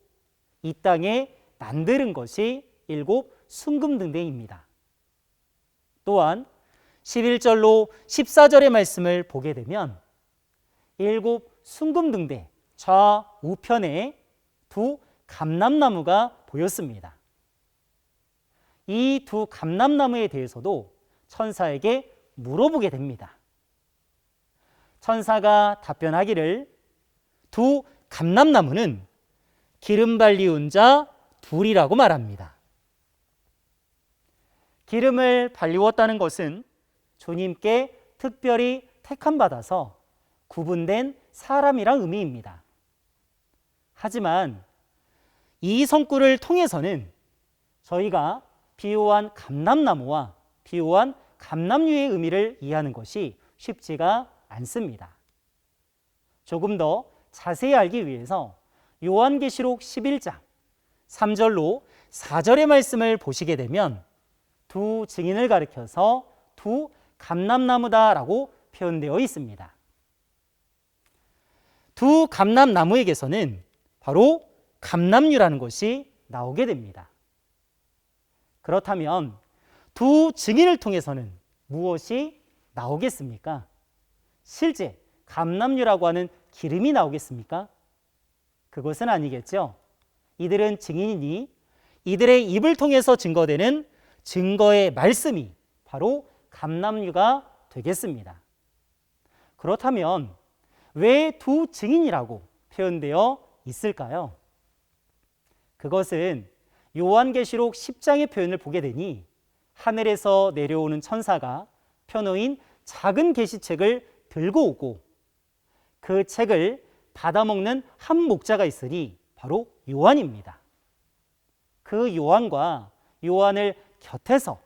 Speaker 2: 이 땅에 만드는 것이 7 순금등대입니다. 또한 11절로 14절의 말씀을 보게 되면 7 순금등대 좌우편에 2 감람나무가 보였습니다. 이 2 감람나무에 대해서도 천사에게 물어보게 됩니다. 천사가 답변하기를 2 감람나무는 기름 발리운 자 둘이라고 말합니다. 기름을 발리웠다는 것은 주님께 특별히 택함받아서 구분된 사람이란 의미입니다. 하지만 이 성구를 통해서는 저희가 비유한 감람나무와 비유한 감람류의 의미를 이해하는 것이 쉽지가 않습니다. 조금 더 자세히 알기 위해서 요한계시록 11장 3절로 4절의 말씀을 보시게 되면 2 증인을 가리켜서 2 감람나무다라고 표현되어 있습니다. 2 감람나무에게서는 바로 감람류라는 것이 나오게 됩니다. 그렇다면 2 증인을 통해서는 무엇이 나오겠습니까? 실제 감람류라고 하는 기름이 나오겠습니까? 그것은 아니겠죠. 이들은 증인이니 이들의 입을 통해서 증거되는 증거의 말씀이 바로 감람류가 되겠습니다. 그렇다면 왜 2 증인이라고 표현되어 있을까요? 그것은 요한계시록 10장의 표현을 보게 되니 하늘에서 내려오는 천사가 펴놓인 작은 계시책을 들고 오고 그 책을 받아먹는 한 목자가 있으니 바로 요한입니다. 그 요한과 요한을 곁에서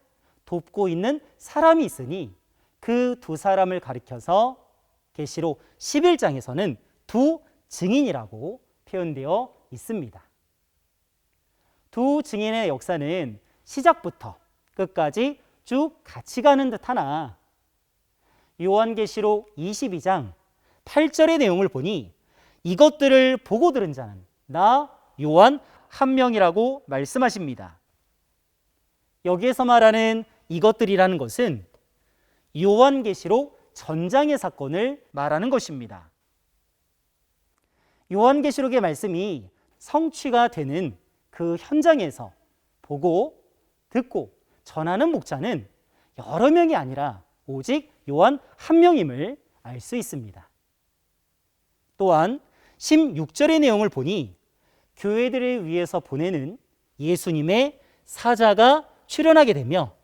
Speaker 2: 돕고 있는 사람이 있으니 그 2 사람을 가리켜서 계시록 11장에서는 2 증인이라고 표현되어 있습니다. 2 증인의 역사는 시작부터 끝까지 쭉 같이 가는 듯하나 요한계시록 22장 8절의 내용을 보니 이것들을 보고 들은 자는 나 요한 한 명이라고 말씀하십니다. 여기에서 말하는 이것들이라는 것은 요한계시록 전장의 사건을 말하는 것입니다. 요한계시록의 말씀이 성취가 되는 그 현장에서 보고 듣고 전하는 목자는 여러 명이 아니라 오직 요한 한 명임을 알 수 있습니다. 또한 16절의 내용을 보니 교회들을 위해서 보내는 예수님의 사자가 출현하게 되며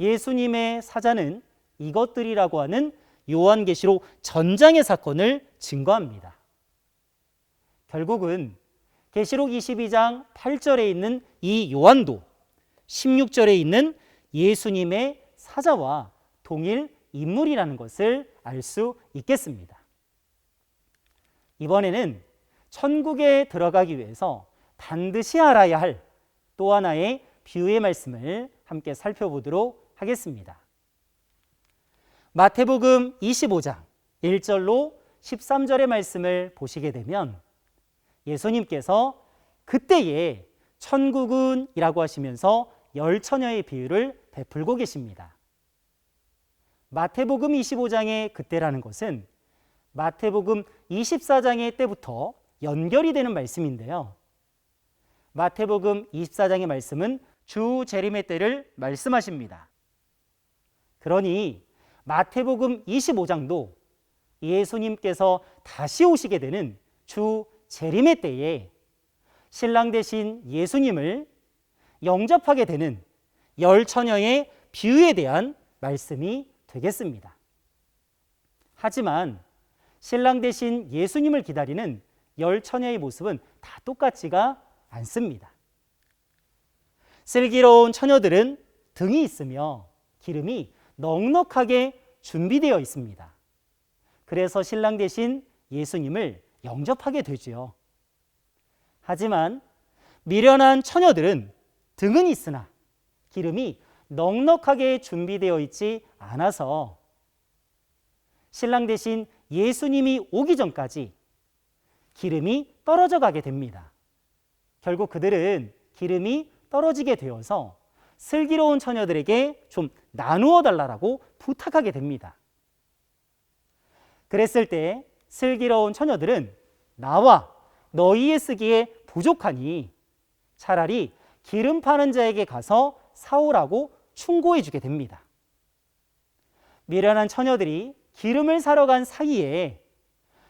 Speaker 2: 예수님의 사자는 이것들이라고 하는 요한계시록 전장의 사건을 증거합니다. 결국은 계시록 22장 8절에 있는 이 요한도 16절에 있는 예수님의 사자와 동일 인물이라는 것을 알 수 있겠습니다. 이번에는 천국에 들어가기 위해서 반드시 알아야 할 또 하나의 비유의 말씀을 함께 살펴보도록 하겠습니다. 마태복음 25장 1절로 13절의 말씀을 보시게 되면 예수님께서 그때에 천국은 이라고 하시면서 열 처녀의 비유를 베풀고 계십니다. 마태복음 25장의 그때라는 것은 마태복음 24장의 때부터 연결이 되는 말씀인데요. 마태복음 24장의 말씀은 주 재림의 때를 말씀하십니다. 그러니 마태복음 25장도 예수님께서 다시 오시게 되는 주 재림의 때에 신랑 되신 예수님을 영접하게 되는 열 처녀의 비유에 대한 말씀이 되겠습니다. 하지만 신랑 되신 예수님을 기다리는 열 처녀의 모습은 다 똑같지가 않습니다. 슬기로운 처녀들은 등이 있으며 기름이 넉넉하게 준비되어 있습니다. 그래서 신랑 되신 예수님을 영접하게 되지요. 하지만 미련한 처녀들은 등은 있으나 기름이 넉넉하게 준비되어 있지 않아서 신랑 되신 예수님이 오기 전까지 기름이 떨어져 가게 됩니다. 결국 그들은 기름이 떨어지게 되어서 슬기로운 처녀들에게 좀 나누어 달라고 부탁하게 됩니다. 그랬을 때 슬기로운 처녀들은 나와 너희의 쓰기에 부족하니 차라리 기름 파는 자에게 가서 사오라고 충고해 주게 됩니다. 미련한 처녀들이 기름을 사러 간 사이에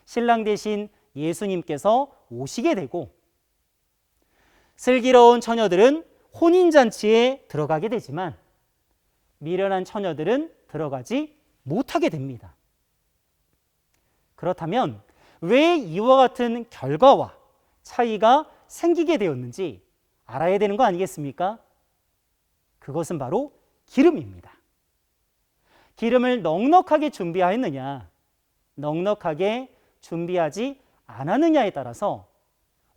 Speaker 2: 신랑 되신 예수님께서 오시게 되고 슬기로운 처녀들은 혼인잔치에 들어가게 되지만 미련한 처녀들은 들어가지 못하게 됩니다. 그렇다면 왜 이와 같은 결과와 차이가 생기게 되었는지 알아야 되는 거 아니겠습니까? 그것은 바로 기름입니다. 기름을 넉넉하게 준비하였느냐, 넉넉하게 준비하지 않았느냐에 따라서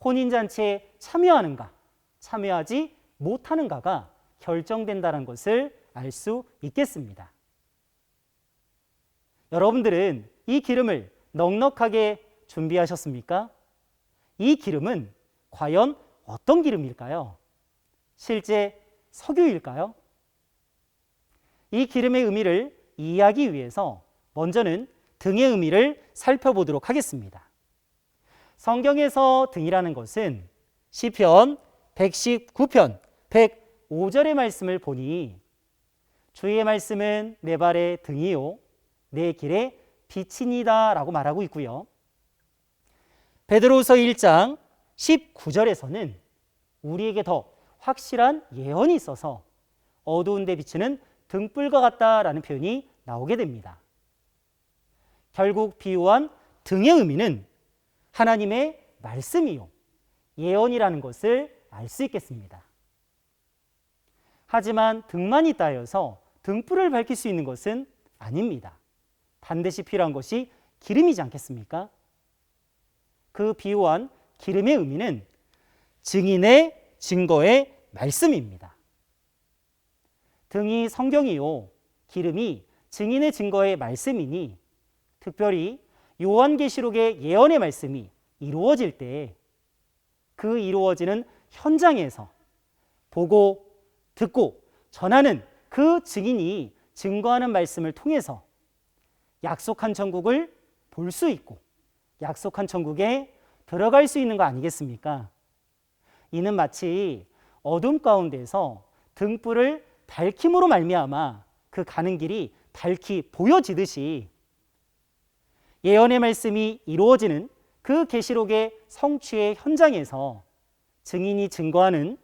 Speaker 2: 혼인잔치에 참여하는가, 참여하지 못하는가가 결정된다는 것을 알 수 있겠습니다. 여러분들은 이 기름을 넉넉하게 준비하셨습니까? 이 기름은 과연 어떤 기름일까요? 실제 석유일까요? 이 기름의 의미를 이해하기 위해서 먼저는 등의 의미를 살펴보도록 하겠습니다. 성경에서 등이라는 것은 시편 119편 105절의 말씀을 보니 주의 말씀은 내 발의 등이요 내 길의 빛이니다 라고 말하고 있고요. 베드로후서 1장 19절에서는 우리에게 더 확실한 예언이 있어서 어두운 데 비치는 등불과 같다라는 표현이 나오게 됩니다. 결국 비유한 등의 의미는 하나님의 말씀이요 예언이라는 것을 알 수 있겠습니다. 하지만 등만 있다 하여서 등불을 밝힐 수 있는 것은 아닙니다. 반드시 필요한 것이 기름이지 않겠습니까? 그 비유한 기름의 의미는 증인의 증거의 말씀입니다. 등이 성경이요 기름이 증인의 증거의 말씀이니 특별히 요한계시록의 예언의 말씀이 이루어질 때 그 이루어지는 현장에서 보고 듣고 전하는 그 증인이 증거하는 말씀을 통해서 약속한 천국을 볼 수 있고 약속한 천국에 들어갈 수 있는 거 아니겠습니까? 이는 마치 어둠 가운데서 등불을 밝힘으로 말미암아 그 가는 길이 밝히 보여지듯이 예언의 말씀이 이루어지는 그 계시록의 성취의 현장에서 증인이 증거하는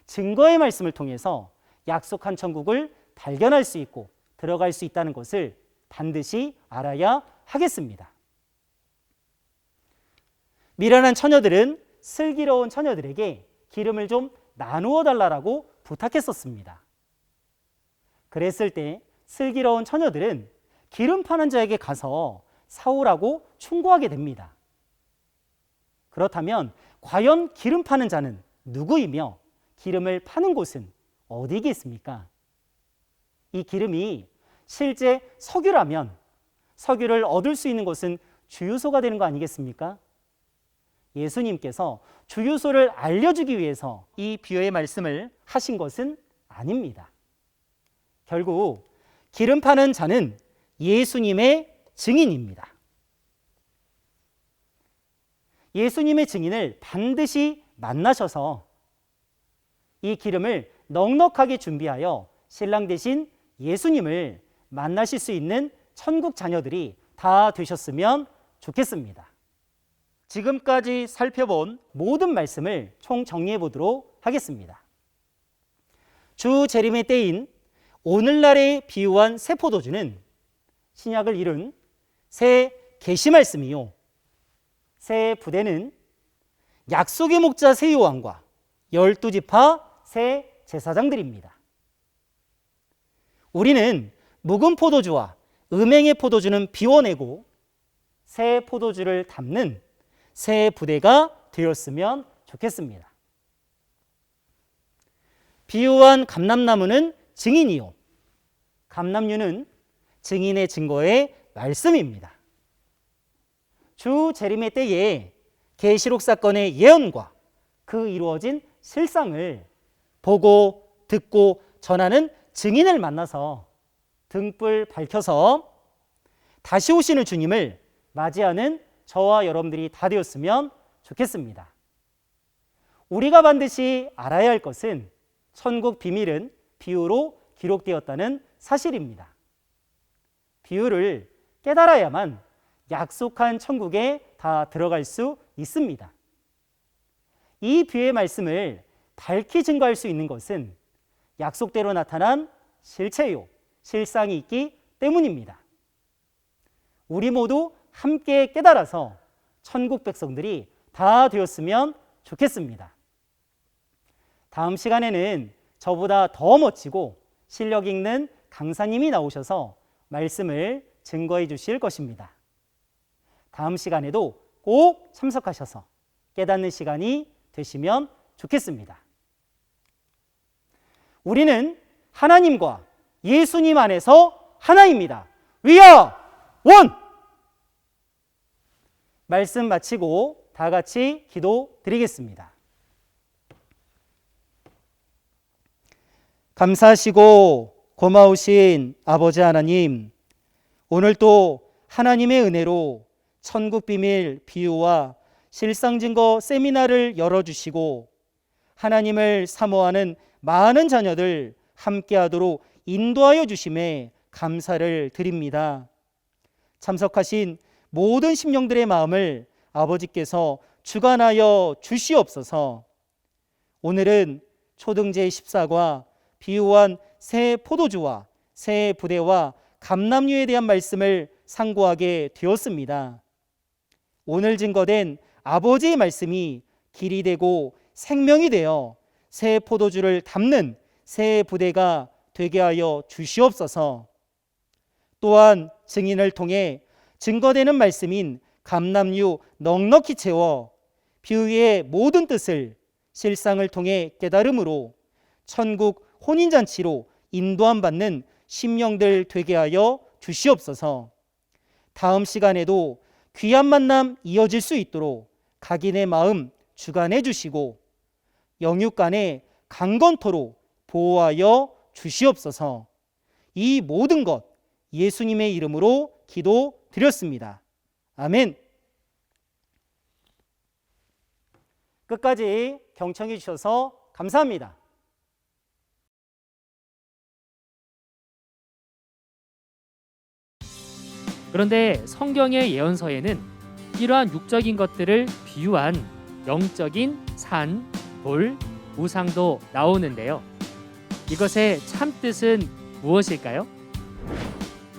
Speaker 2: 증거의 말씀을 통해서 약속한 천국을 발견할 수 있고 들어갈 수 있다는 것을 반드시 알아야 하겠습니다. 미련한 처녀들은 슬기로운 처녀들에게 기름을 좀 나누어 달라고 부탁했었습니다. 그랬을 때 슬기로운 처녀들은 기름 파는 자에게 가서 사오라고 충고하게 됩니다. 그렇다면 과연 기름 파는 자는 누구이며 기름을 파는 곳은 어디겠습니까? 이 기름이 실제 석유라면 석유를 얻을 수 있는 곳은 주유소가 되는 거 아니겠습니까? 예수님께서 주유소를 알려주기 위해서 이 비유의 말씀을 하신 것은 아닙니다. 결국 기름 파는 자는 예수님의 증인입니다. 예수님의 증인을 반드시 만나셔서 이 기름을 넉넉하게 준비하여 신랑 되신 예수님을 만나실 수 있는 천국 자녀들이 다 되셨으면 좋겠습니다. 지금까지 살펴본 모든 말씀을 총 정리해 보도록 하겠습니다. 주 재림의 때인 오늘날에 비유한 새 포도주는 신약을 이룬 새 계시 말씀이요, 새 부대는 약속의 목자 새 요한과 12지파 새 제사장들입니다. 우리는 묵은 포도주와 음행의 포도주는 비워내고 새 포도주를 담는 새 부대가 되었으면 좋겠습니다. 비유한 감람나무는 증인이요, 감람류는 증인의 증거의 말씀입니다. 주 재림의 때에 계시록 사건의 예언과 그 이루어진 실상을 보고 듣고 전하는 증인을 만나서 등불 밝혀서 다시 오시는 주님을 맞이하는 저와 여러분들이 다 되었으면 좋겠습니다. 우리가 반드시 알아야 할 것은 천국 비밀은 비유로 기록되었다는 사실입니다. 비유를 깨달아야만 약속한 천국에 다 들어갈 수 있습니다. 이 비유의 말씀을 밝히 증거할 수 있는 것은 약속대로 나타난 실체요, 실상이 있기 때문입니다. 우리 모두 함께 깨달아서 천국 백성들이 다 되었으면 좋겠습니다. 다음 시간에는 저보다 더 멋지고 실력 있는 강사님이 나오셔서 말씀을 증거해 주실 것입니다. 다음 시간에도 꼭 참석하셔서 깨닫는 시간이 되시면 좋겠습니다. 우리는 하나님과 예수님 안에서 하나입니다. We are one! 말씀 마치고 다 같이 기도 드리겠습니다. 감사하시고 고마우신 아버지 하나님, 오늘 또 하나님의 은혜로 천국 비밀 비유와 실상 증거 세미나를 열어주시고 하나님을 사모하는 많은 자녀들 함께하도록 인도하여 주심에 감사를 드립니다. 참석하신 모든 심령들의 마음을 아버지께서 주관하여 주시옵소서. 오늘은 초등제 14과 비유한 새 포도주와 새 부대와 감람류에 대한 말씀을 상고하게 되었습니다. 오늘 증거된 아버지의 말씀이 길이 되고 생명이 되어 새 포도주를 담는 새 부대가 되게 하여 주시옵소서. 또한 증인을 통해 증거되는 말씀인 감람류 넉넉히 채워 비유의 모든 뜻을 실상을 통해 깨달음으로 천국 혼인잔치로 인도함 받는 심령들 되게 하여 주시옵소서. 다음 시간에도 귀한 만남 이어질 수 있도록 각인의 마음 주관해 주시고 영육간에 강건토로 보호하여 주시옵소서. 이 모든 것 예수님의 이름으로 기도드렸습니다. 아멘. 끝까지 경청해 주셔서 감사합니다.
Speaker 4: 그런데 성경의 예언서에는 이러한 육적인 것들을 비유한 영적인 산, 돌, 우상도 나오는데요. 이것의 참뜻은 무엇일까요?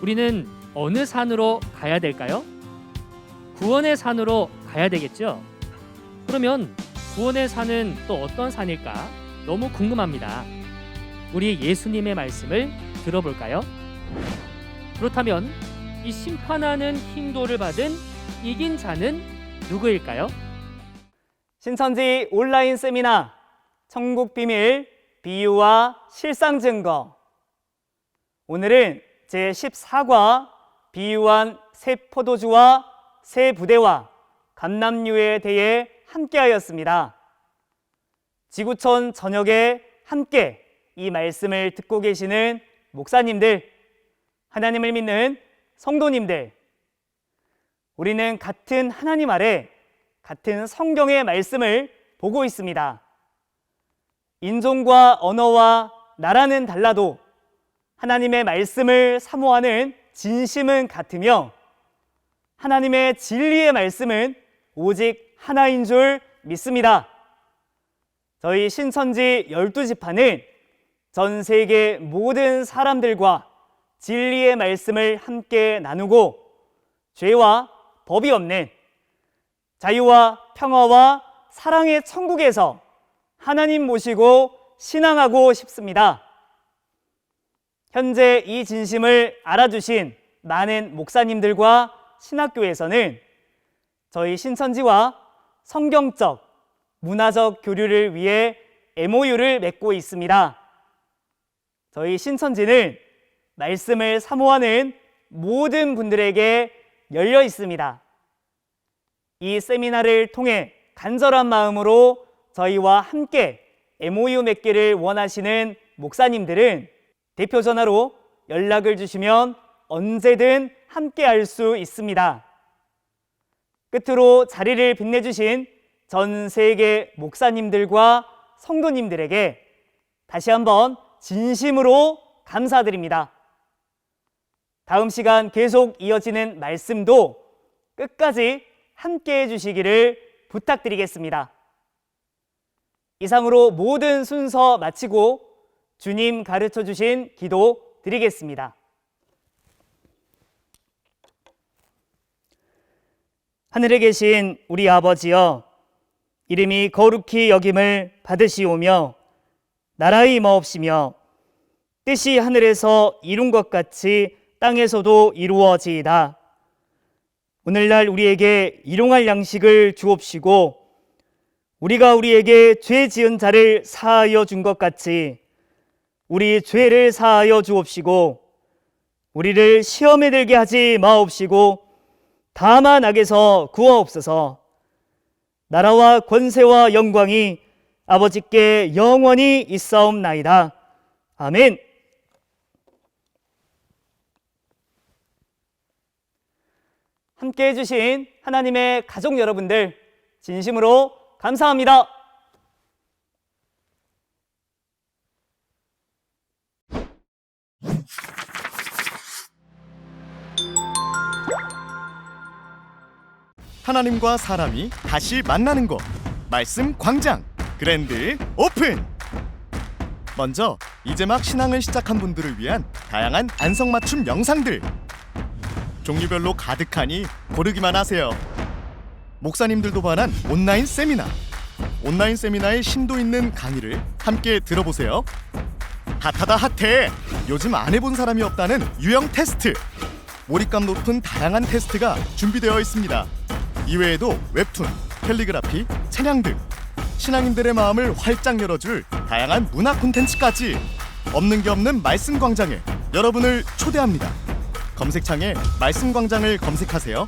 Speaker 4: 우리는 어느 산으로 가야 될까요? 구원의 산으로 가야 되겠죠? 그러면 구원의 산은 또 어떤 산일까? 너무 궁금합니다. 우리 예수님의 말씀을 들어볼까요? 그렇다면 이 심판하는 힘도를 받은 이긴 자는 누구일까요?
Speaker 1: 신천지 온라인 세미나 천국 비밀 비유와 실상 증거. 오늘은 제14과 비유한 새 포도주와 새 부대와 감람류에 대해 함께하였습니다. 지구촌 저녁에 함께 이 말씀을 듣고 계시는 목사님들, 하나님을 믿는 성도님들, 우리는 같은 하나님 아래 같은 성경의 말씀을 보고 있습니다. 인종과 언어와 나라는 달라도 하나님의 말씀을 사모하는 진심은 같으며 하나님의 진리의 말씀은 오직 하나인 줄 믿습니다. 저희 신천지 12지파는 전 세계 모든 사람들과 진리의 말씀을 함께 나누고 죄와 법이 없는 자유와 평화와 사랑의 천국에서 하나님 모시고 신앙하고 싶습니다. 현재 이 진심을 알아주신 많은 목사님들과 신학교에서는 저희 신천지와 성경적, 문화적 교류를 위해 MOU를 맺고 있습니다. 저희 신천지는 말씀을 사모하는 모든 분들에게 열려 있습니다. 이 세미나를 통해 간절한 마음으로 저희와 함께 MOU 맺기를 원하시는 목사님들은 대표 전화로 연락을 주시면 언제든 함께 할 수 있습니다. 끝으로 자리를 빛내주신 전 세계 목사님들과 성도님들에게 다시 한번 진심으로 감사드립니다. 다음 시간 계속 이어지는 말씀도 끝까지 함께 해주시기를 부탁드리겠습니다. 이상으로 모든 순서 마치고 주님 가르쳐 주신 기도 드리겠습니다. 하늘에 계신 우리 아버지여, 이름이 거룩히 여김을 받으시오며 나라의 임하옵시며 뜻이 하늘에서 이룬 것 같이 땅에서도 이루어지이다. 오늘날 우리에게 일용할 양식을 주옵시고 우리가 우리에게 죄 지은 자를 사하여 준 것 같이 우리 죄를 사하여 주옵시고 우리를 시험에 들게 하지 마옵시고 다만 악에서 구하옵소서. 나라와 권세와 영광이 아버지께 영원히 있사옵나이다. 아멘. 함께 해주신 하나님의 가족 여러분들 진심으로 감사합니다.
Speaker 5: 하나님과 사람이 다시 만나는 곳, 말씀 광장 그랜드 오픈. 먼저 이제 막 신앙을 시작한 분들을 위한 다양한 안성맞춤 영상들, 종류별로 가득하니 고르기만 하세요. 목사님들도 반한 온라인 세미나, 온라인 세미나의 심도 있는 강의를 함께 들어보세요. 핫하다 핫해! 요즘 안 해본 사람이 없다는 유형 테스트, 몰입감 높은 다양한 테스트가 준비되어 있습니다. 이외에도 웹툰, 캘리그라피, 찬양 등 신앙인들의 마음을 활짝 열어줄 다양한 문화 콘텐츠까지 없는 게 없는 말씀 광장에 여러분을 초대합니다. 검색창에 말씀 광장을 검색하세요.